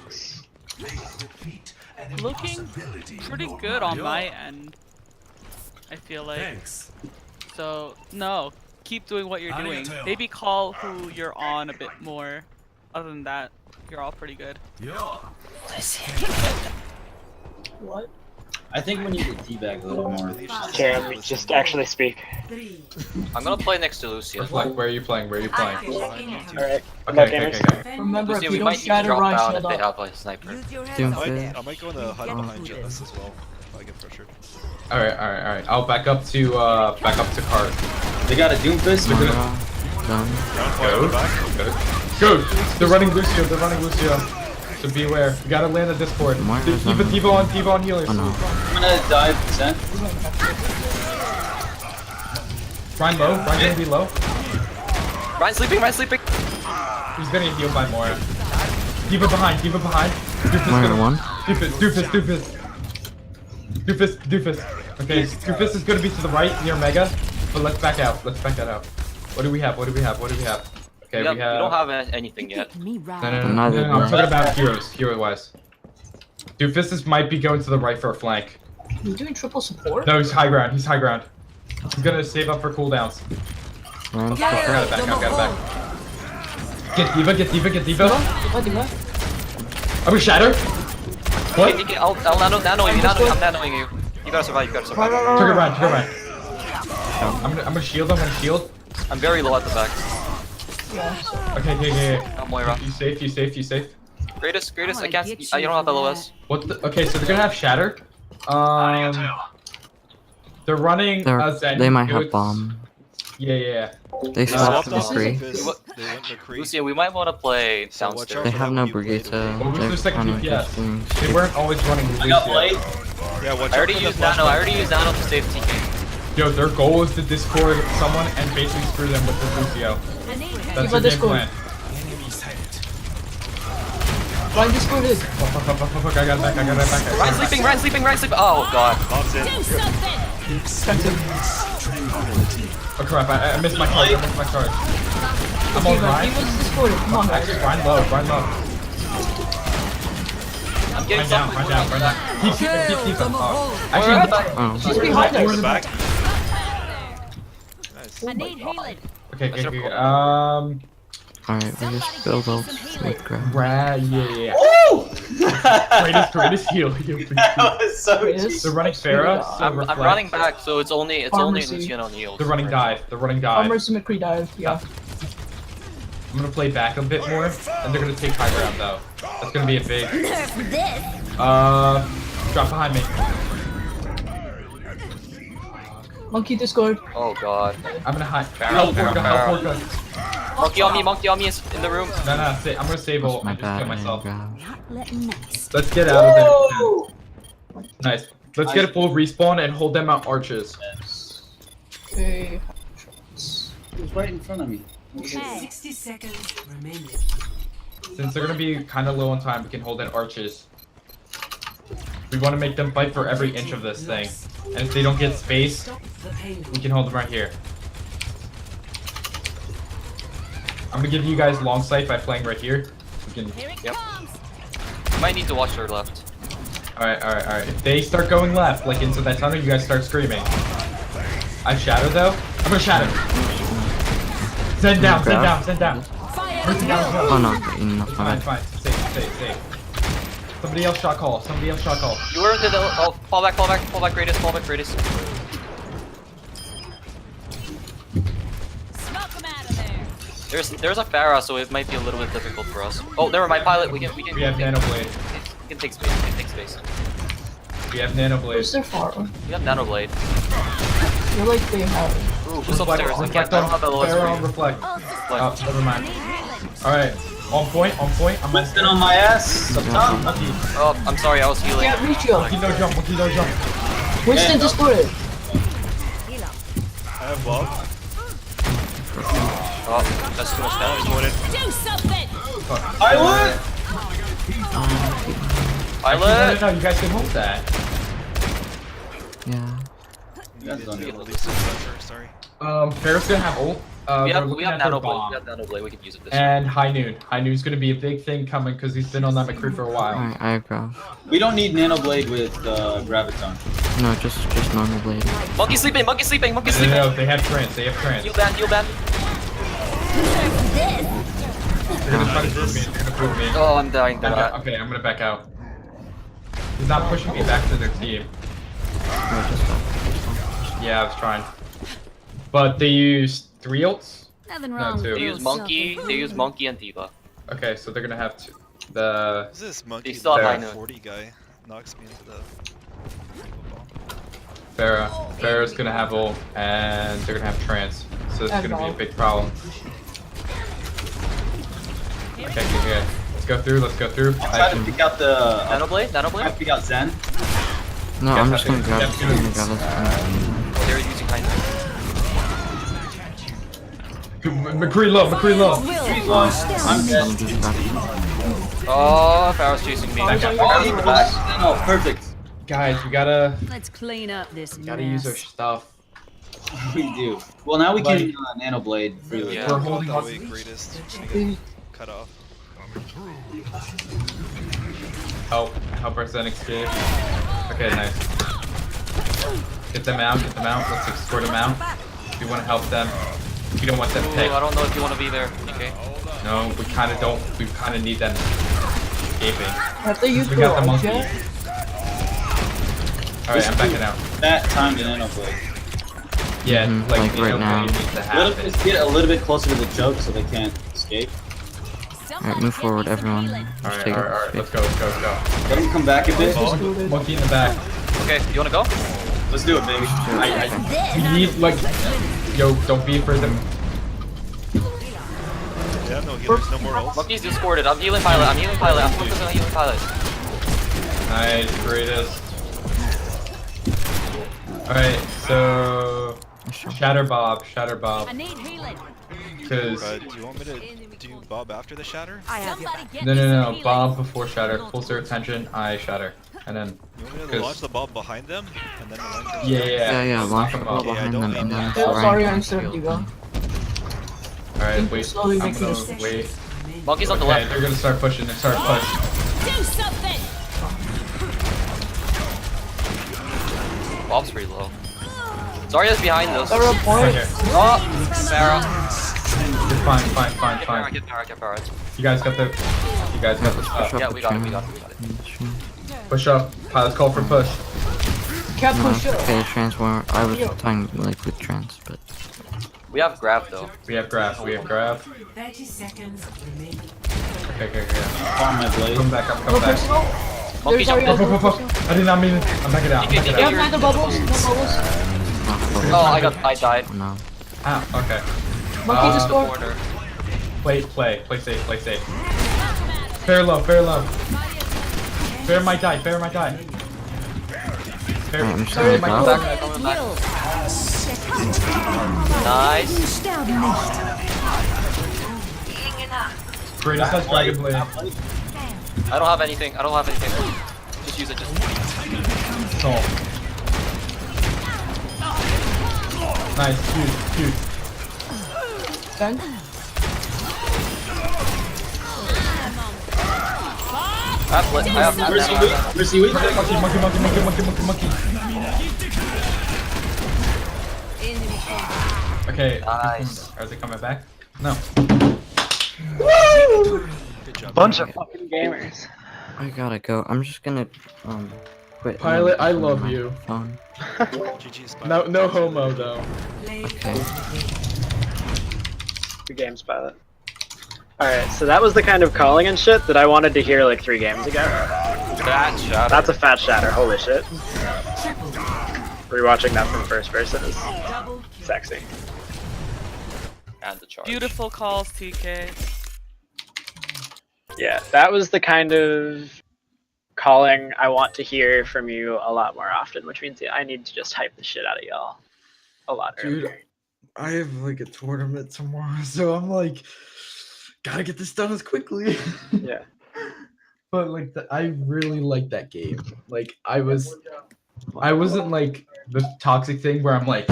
Looking pretty good on my end, I feel like. So, no, keep doing what you're doing. Maybe call who you're on a bit more. Other than that, you're all pretty good. What? I think we need to teabag a little more. Jeremy, just actually speak. I'm gonna play next to Lucia. Reflect, where are you playing? Alright, Okay. Remember, Lucia, if we you might don't need to shatter drop Ryan, down shield if they up. have a sniper. I might go in the hide behind Jess as well. If I get pressured. Alright. I'll back up to cart. They got a Doomfist. They're gonna go. They're running Lucio. So beware. You gotta land the Discord. Devo on healers. I'm gonna dive Zen. Ryan low. Ryan gonna be low. Ryan's sleeping. He's gonna heal by Mora. D.Va behind. Doofus Minor gonna... one. Doofus. Okay, Doofus is gonna be to the right near Mega, but let's back out. Let's back that out. What do we have? Okay, we have. We don't have anything yet. No, I'm talking about hero-wise. Doofus might be going to the right for a flank. Are you doing triple support? No, he's high ground. He's gonna save up for cooldowns. Run. Got it back. Get D.Va. I'm gonna shatter. What? Okay, I'll nanoing you. I'm nanoing you. You gotta survive. Trigger right. I'm gonna shield. I'm very low at the back. Okay. I'm Moira. You safe. Greatest, I can't. I don't have LOS. What the? Okay, so they're gonna have shatter. They're running. They might have bomb. Yeah. They swapped McCree. Lucian, we might want to play downstairs. They have no Brigitte. What was their second running DPS? things. They weren't always running Lucio. Yeah, watch I already used Nano to save TK. Yo, their goal was to discord someone and basically screw them with the Lucio. That's their game plan. Ryan discorded. Fuck, I got it back. Ryan sleeping. Oh god. Oh crap, I missed my charge. I'm on Ryan. He was discorded. Come on, guys. Actually, Ryan low. I'm getting something. Ryan down. Keep them. Actually, She's behind us. Back. I need healing. Okay. Alright, we just build ults with grab. Yeah. Oh! Greatest heal. That was so cheap. They're running Pharah. I'm running back, so it's only Lucian on heals. They're running dive. Farmers to McCree dive. Yeah. I'm gonna play back a bit more, and they're gonna take high ground though. That's gonna be a big. Drop behind me. Monkey discord. Oh god. I'm gonna hide. Help. Monkey on me is in the room. No, I'm gonna save ult. My I'm just kill bad. myself. Nice. Let's get out of there. Nice. Let's get a full respawn and hold them out arches. Okay. He was right in front of me. 60 seconds remaining. Since they're gonna be kind of low on time, we can hold in arches. We want to make them fight for every inch of this thing. And if they don't get space, we can hold them right here. I'm gonna give you guys long sight by playing right here. We can. Yep. You might need to watch their left. Alright. If they start going left, like into that tunnel, you guys start screaming. I shadow though. I'm gonna shadow. Send down. Oh no, enough. Fine. Safe. Somebody else shot call. You were into the. Oh, fall back, greatest. There's a Pharah, so it might be a little bit difficult for us. Oh, never mind, pilot. We have Nanoblade. We can take space. We have Nanoblade. Where's their farm? We have Nanoblade. I feel like they have. Ooh, who's upstairs? I don't have LOS for you. Reflect. Oh, never mind. Alright, on point. I'm Winston on my ass. Up top. Oh, I'm sorry, I was healing. Can't reach you. Monkey no jump. Winston discorded. I have Bob. Oh, that's too much damage. Do something! Pilot! No, you guys can hold that. Yeah. Sorry. Pharah's gonna have ult. We have Nanoblade. We can use it this And High Noon. High Noon's gonna be a big thing coming because he's been on that McCree for a while. Alright, I agree. We don't need Nanoblade with Graviton. No, just normal blade. Monkey sleeping. No, they have trance. Heal ban. They're gonna try to prove me. Oh, I'm dying to that. Okay, I'm gonna back out. He's not pushing me back to their team. No, just stop. Yeah, I was trying. But they used 3 ults? Nothing No, wrong. 2. They use Monkey and D.Va. Okay, so they're gonna have the. Who's this monkey? They still have the Minor. 40 guy knocks me into the Pharah's gonna have ult, and they're gonna have trance. So it's gonna be a big problem. Okay. Let's go through. Try to pick out the. Nanoblade? Try to pick out Zen. No, I'm just gonna grab Yes, this. Oh, they're using High McCree low. Trees one. I'm dead. Oh, Pharaoh's chasing me. Pharaoh's in the back. No, perfect. Guys, we gotta Let's clean up this mess. use our stuff. We do. Well, now we can Nano Blade freely. Yeah, We're we're holding that on. way greatest. Get cut off. Help our Zen escape. Okay, nice. Get them out, let's escort them out. We want to help them. We don't want them Ooh, picked. I don't know if you want to be there. Okay. No, we kinda don't. We kinda need them escaping. Have they used We got the the monkey. object? Alright, I'm backing out. That time to Nano Blade. Yeah, like right Nano now. Blade needs to happen. Let's get a little bit closer to the choke so they can't escape. Alright, move forward, everyone. Just Alright, take alright, it. let's go. Let them come back a bit. Monkey in the back. Okay, you want to go? Let's do it, baby. We need, like, yo, don't be afraid of them. Yeah, no healers, no more ults. Monkey's escorted. I'm healing pilot. I'm healing focusing on healing pilot. Nice, greatest. Alright, so Shatter Bob. I need healing. Because Do you want me to do Bob after the shatter? I have your back. no, Bob before Shatter. Pulls their attention, I Shatter. And then You want me to launch the Bob behind them? And then launch them? Yeah, launch the ball Okay, I behind don't them need and then that. Oh, sorry, surround I'm the sorry, field. Diva. Alright, wait. Slowly I'm making gonna this- wait. Monkey's on the Okay, left. they're gonna start pushing. Do something. Bob's pretty low. Zarya's behind us. Sarah, point. Oh, Sarah. You're fine. Get Farah. You guys got the stuff. Yeah, we got it. Push up. Pilots call for push. Can't No, push up. okay, transform. I was talking like with trans, but We have grab though. We have grab. 30 seconds remaining. Okay. On my blade. Come back. Monkey jumped in. I did not mean it. I'm backing out. DK, You have neither bubbles? No bubbles? Oh, I died. no. Ah, okay. Monkey just scored. Corner. Play safe. Fair low. Fair might die. Fair I'm just gonna Coming go. back. Nice. Greatest has Dragon Blade. I don't have anything. Just use it. Soul. Nice. Huge. Done. I have Mercy, wait. Monkey. Okay. Nice. Are they coming back? No. Good job. Bunch of fucking gamers. I gotta go. I'm just gonna quit. Pilot, I on love my you. Phone. GG's No homo though. Okay. Good games, pilot. Alright, so that was the kind of calling and shit that I wanted to hear like 3 games ago. Fat shatter. That's a fat shatter, holy shit. Rewatching that from first person is sexy. And the charge. Beautiful calls, TK. Yeah, that was the kind of calling I want to hear from you a lot more often, which means I need to just hype the shit out of y'all a lot Dude, earlier. I have like a tournament tomorrow, so I'm like, gotta get this done as quickly. Yeah. But like, I really like that game. Like, I wasn't like the toxic thing where I'm like,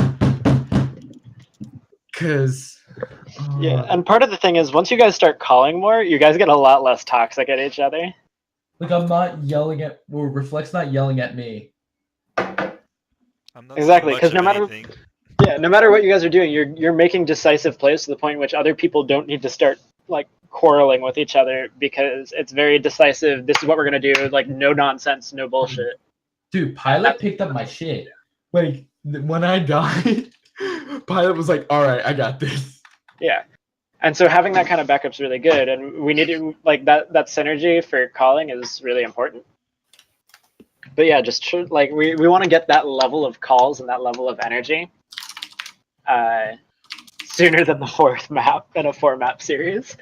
cause. Yeah, and part of the thing is once you guys start calling more, you guys get a lot less toxic at each other. Like, I'm not yelling at, or Reflect's not yelling at me. Exactly, because no matter no matter what you guys are doing, you're making decisive plays to the point in which other people don't need to start like quarreling with each other because it's very decisive. This is what we're gonna do. Like no nonsense, no bullshit. Dude, Pilot picked up my shit. Like, when I died, Pilot was like, alright, I got this. Yeah. And so having that kind of backup's really good, and we need to like that synergy for calling is really important. But yeah, just like we want to get that level of calls and that level of energy sooner than the 4th map in a 4-map series.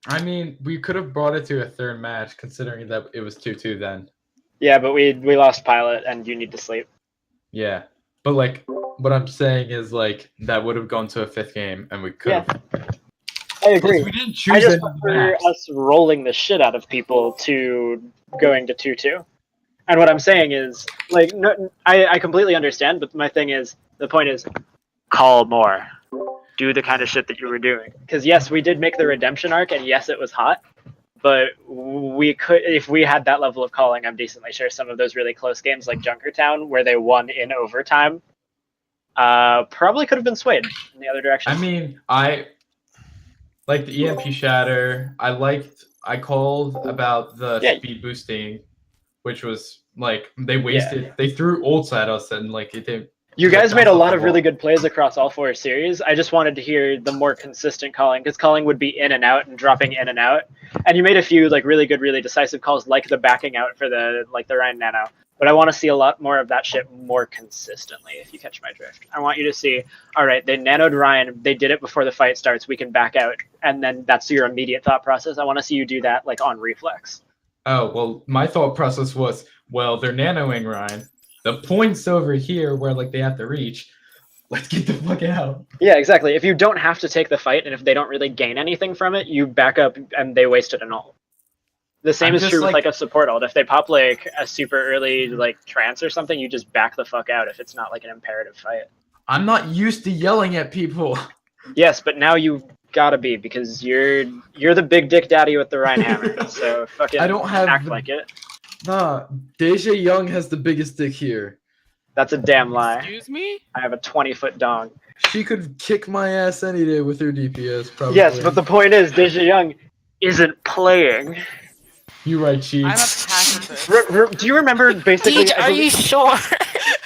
I mean, we could have brought it to a 3rd match, considering that it was 2-2 then. Yeah, but we lost Pilot, and you need to sleep. Yeah, but like, what I'm saying is like that would have gone to a 5th game, and we could have. I agree. We didn't I choose just any of the prefer maps. us rolling the shit out of people to going to 2-2. And what I'm saying is, like, no, I completely understand, but my thing is, the point is, call more. Do the kind of shit that you were doing. Because yes, we did make the redemption arc, and yes, it was hot. But we could, if we had that level of calling, I'm decently sure some of those really close games like Junkertown, where they won in overtime, probably could have been swayed in the other direction. I mean, I like the EMP shatter. I called about the speed boosting, which was like they wasted. They threw ults at us and like it didn't. You it, like, guys made a bounced off lot the of really wall. good plays across all 4 series. I just wanted to hear the more consistent calling, because calling would be in and out and dropping in and out. And you made a few like really good, really decisive calls, like the backing out for the Ryan Nano. But I want to see a lot more of that shit more consistently, if you catch my drift. I want you to see, all right, they nanoed Ryan, they did it before the fight starts, we can back out, and then that's your immediate thought process. I want to see you do that like on reflex. Oh well, my thought process was, well, they're nanoing Ryan. The point's over here where like they have to reach. Let's get the fuck out. Yeah, exactly. If you don't have to take the fight, and if they don't really gain anything from it, you back up and they wasted an ult. The same is true with like a support ult. If they pop like a super early like trance or something, you just back the fuck out if it's not like an imperative fight. I'm not used to yelling at people. Yes, but now you gotta be, because you're the big dick daddy with the Rhine hammer. So fucking I don't have act like it. Nah, Deja Young has the biggest dick here. That's a damn lie. Excuse me? I have a 20-foot dong. She could kick my ass any day with her DPS, probably. Yes, but the point is, Deja Young isn't playing. You right, Chief. I'm a pacifist. Do you remember basically? Deej, are you sure?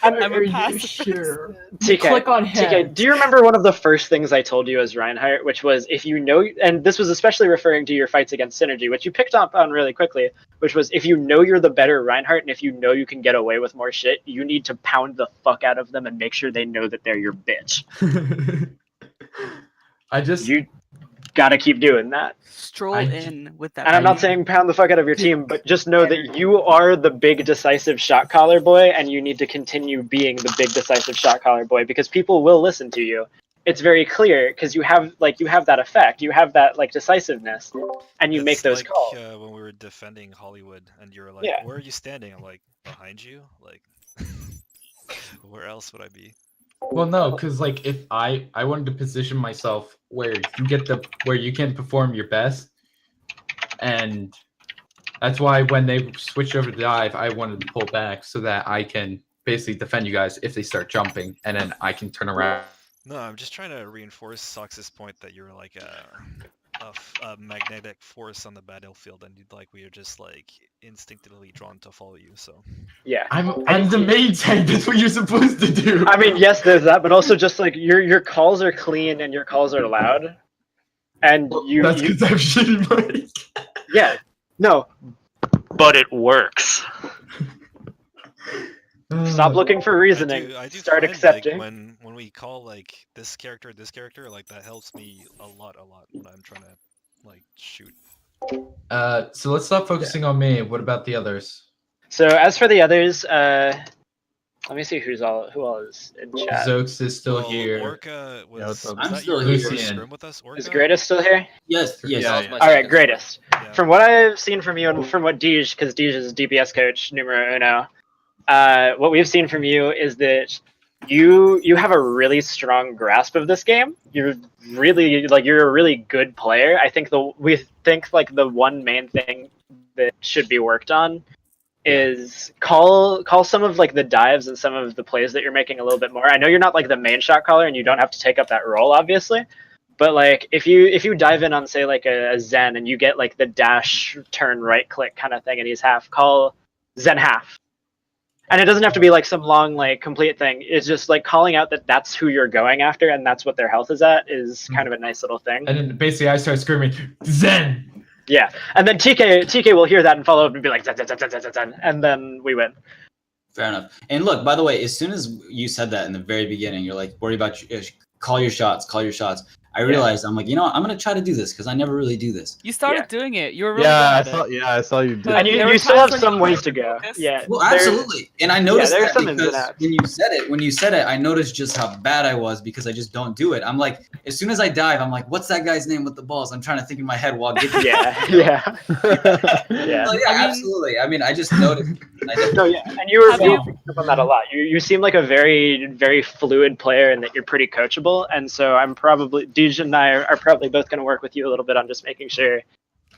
I'm a pacifist. Sure. TK, Click on head. TK, do you remember one of the first things I told you as Reinhardt, which was if you know, and this was especially referring to your fights against Synergy, which you picked up on really quickly, which was if you know you're the better Reinhardt and if you know you can get away with more shit, you need to pound the fuck out of them and make sure they know that they're your bitch. You gotta keep doing that. Stroll in with that. And I'm not saying pound the fuck out of your team, but just know that you are the big decisive shot caller boy, and you need to continue being the big decisive shot caller boy, because people will listen to you. It's very clear because you have that effect, you have that like decisiveness, and you make those like, calls. When we were defending Hollywood, and you were like, Yeah. "Where are you standing?" I'm like, "Behind you." Like, where else would I be? Well, no, because like if I wanted to position myself where you can perform your best, and that's why when they switched over to dive, I wanted to pull back so that I can basically defend you guys if they start jumping, and then I can turn around. No, I'm just trying to reinforce Sox's point that you're like a magnetic force on the battlefield, and we are just like instinctively drawn to follow you. So Yeah, I'm the main tank. That's what you're supposed to do. I mean, yes, there's that, but also just like your calls are clean and your calls are loud, and That's because I have shitty mic. Yeah, no, but it works. Stop looking for reasoning. I do Start find, accepting. Like, when we call like this character, like that helps me a lot when I'm trying to like shoot. So let's stop focusing on me. What about the others? So as for the others, let me see who all is in chat. Zox is still here. Orca was. I'm still here. Scrim with us, Orca? Is Greatest still here? Yes. Yeah. All right, Greatest. From what I've seen from you and from what Deej, because Deej is DPS coach numero uno, what we've seen from you is that you have a really strong grasp of this game. You're really you're a really good player. I think we think the one main thing that should be worked on is call some of the dives and some of the plays that you're making a little bit more. I know you're not the main shot caller and you don't have to take up that role obviously, but if you dive in on say a Zen and you get the dash turn right click kind of thing and he's half, call Zen half. And it doesn't have to be some long complete thing. It's just calling out that that's who you're going after and that's what their health is at is kind of a nice little thing. And then basically I start screaming, Zen! Yeah, and then TK will hear that and follow up and be like, Zen, Zen, Zen, Zen, Zen, Zen, and then we win. Fair enough. And look, by the way, as soon as you said that in the very beginning, you're worry about call your shots. I realized I'm like, you know what? I'm gonna try to do this because I never really do this. You started doing it. You were really Yeah, good at it. I saw you do. But And there were you still times have when some you ways weren't to go. focused. Yeah. Well, absolutely. And I noticed there's that some ins and because outs. when you said it, I noticed just how bad I was because I just don't do it. I'm like, as soon as I dive, I'm like, what's that guy's name with the balls? I'm trying to think in my head while getting. Yeah. yeah, Yeah. absolutely. I mean, I just noticed. No, yeah, and you were picking up on that a lot. You seem like a very, very fluid player, and that you're pretty coachable. And so I'm probably Deej and I are probably both going to work with you a little bit on just making sure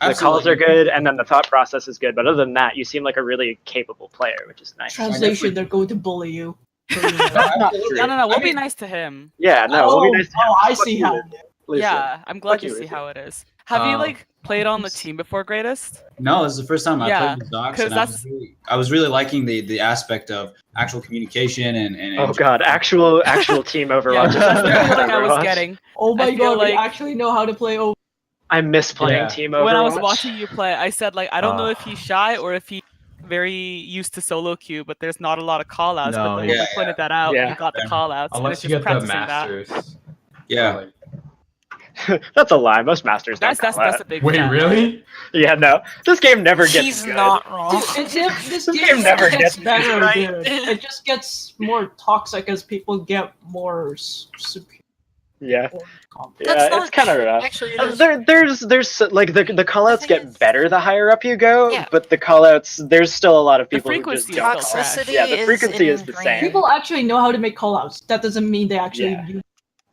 the calls are good and then the thought process is good. But other than that, you seem like a really capable player, which is nice. Translation: they're going to bully you. No. We'll be nice to him. Yeah, no, we'll be nice to him. I Fuck see you, how. Listen. Yeah, I'm glad Fuck you you, see Listen. how it is. Have you like played on the team before, Greatest? No, this is the first time I Yeah, played with Docs, 'cause and I was really liking the aspect of actual communication and Oh god, actual team Overwatch. Yeah, that's the feeling I was Overwatch. getting. Oh my I feel god, we like actually know how to play over. I miss playing team Overwatch. when I was watching you play, I said like I don't know if he's shy or if he's very used to solo queue, but there's not a lot of call outs. No, but then yeah, when we pointed that out, yeah. you got the call outs. And it's Unless you just get the practicing that. masters. Yeah. That's a lie. Most masters don't That's call a out. big Wait, stat. really? Yeah, no. This game never gets He's good. not wrong. This game game never gets gets better, right. dude. It just gets more toxic as people get more superior. Yeah. That's Yeah, not it's kind of true. rough. Actually, There's like the callouts get better the higher up you go, Yeah. but the callouts there's still a lot of people who just frequency don't is call still out. Toxicity Yeah, the frequency is the ingrained. same. People actually know how to make callouts. That doesn't mean they actually Yeah. use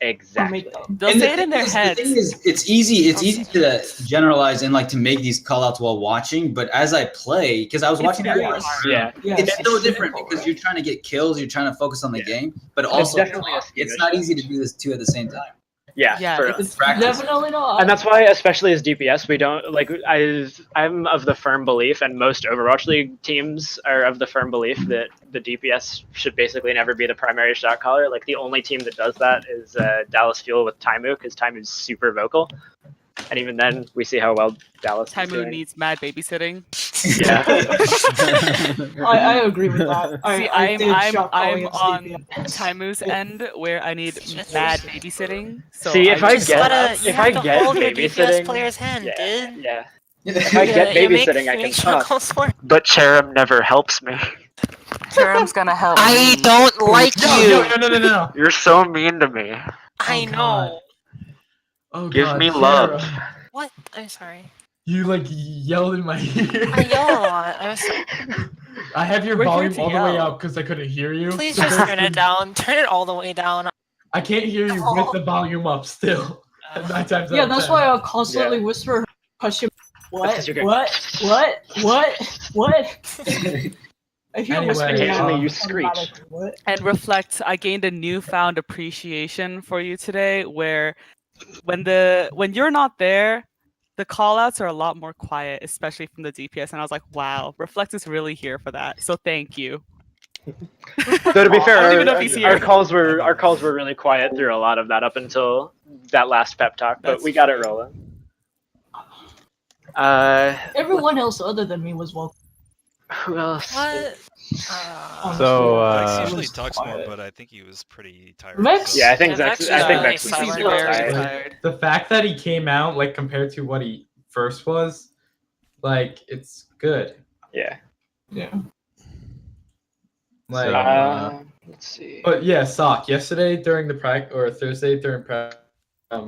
Exactly. make them. They'll And say it in their heads. The thing is, it's easy to generalize and like to make these callouts while watching. But as I play, because I was It's watching very that, hard. Yeah. it's so different because you're trying to get kills, you're trying to focus on the game, but also definitely a it's not easy to do this two at the same time. Yeah, Yeah, for it's us. Practice. Definitely not. And that's why, especially as DPS, we don't like. I'm of the firm belief, and most Overwatch League teams are of the firm belief that the DPS should basically never be the primary shot caller. Like the only team that does that is Dallas Fuel with Taimu, because Taimu's super vocal. And even then, we see how well Dallas is Taimu doing. needs mad babysitting. Yeah. I agree with that. See, I did I'm shot calling on against DPS. Taimu's end where I need mad babysitting. So See, if I Just get gotta, if you I have to get hold your DPS babysitting, player's hand, dude. yeah. If I get You make babysitting, I can shot talk. calls for it. But Cherub never helps me. Jerem's gonna help. I don't like you. No. You're so mean to me. I Oh, know. God. Oh, Give God, me Sarah. love. What? I'm sorry. You like yelled in my ear. I yell a lot. I'm sorry. I have your We're here volume to all the way yell. up because I couldn't hear you. Please So just there's turn it been- down. Turn it all the way down. I can't hear you with the volume up still. 9 times out Yeah, of that's 10. why I'll constantly whisper question. What? 'cause you're going- What? I hear Anyway, whispering occasionally now. you screech. Automatically, what? And Reflect, I gained a newfound appreciation for you today where when you're not there, the callouts are a lot more quiet, especially from the DPS. And I was like, wow, Reflect is really here for that. So thank you. Though to be fair, I don't even know if he's our here. calls were really quiet through a lot of that up until that last pep talk, but That's we got it rolling. Everyone else other than me was welcome. Who else? What? So, Vex usually was talks more, quiet. but I think he was pretty tired. Vex? so- Yeah, I think Yeah, Vex. Vex I is think really Vex was silent. super Very tired. tired. The fact that he came out like compared to what he first was, like it's good. Yeah. Yeah. Like, So, Let's see. but yeah, Sock. Yesterday during the practice or Thursday during practice, I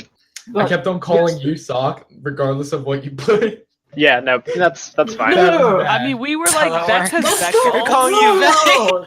But- kept on calling you Sock regardless of what you played. Yeah, no, that's fine. No. I mean, we were like, Hello, Vex has Let's Vex go. calls. calling you Vex. No.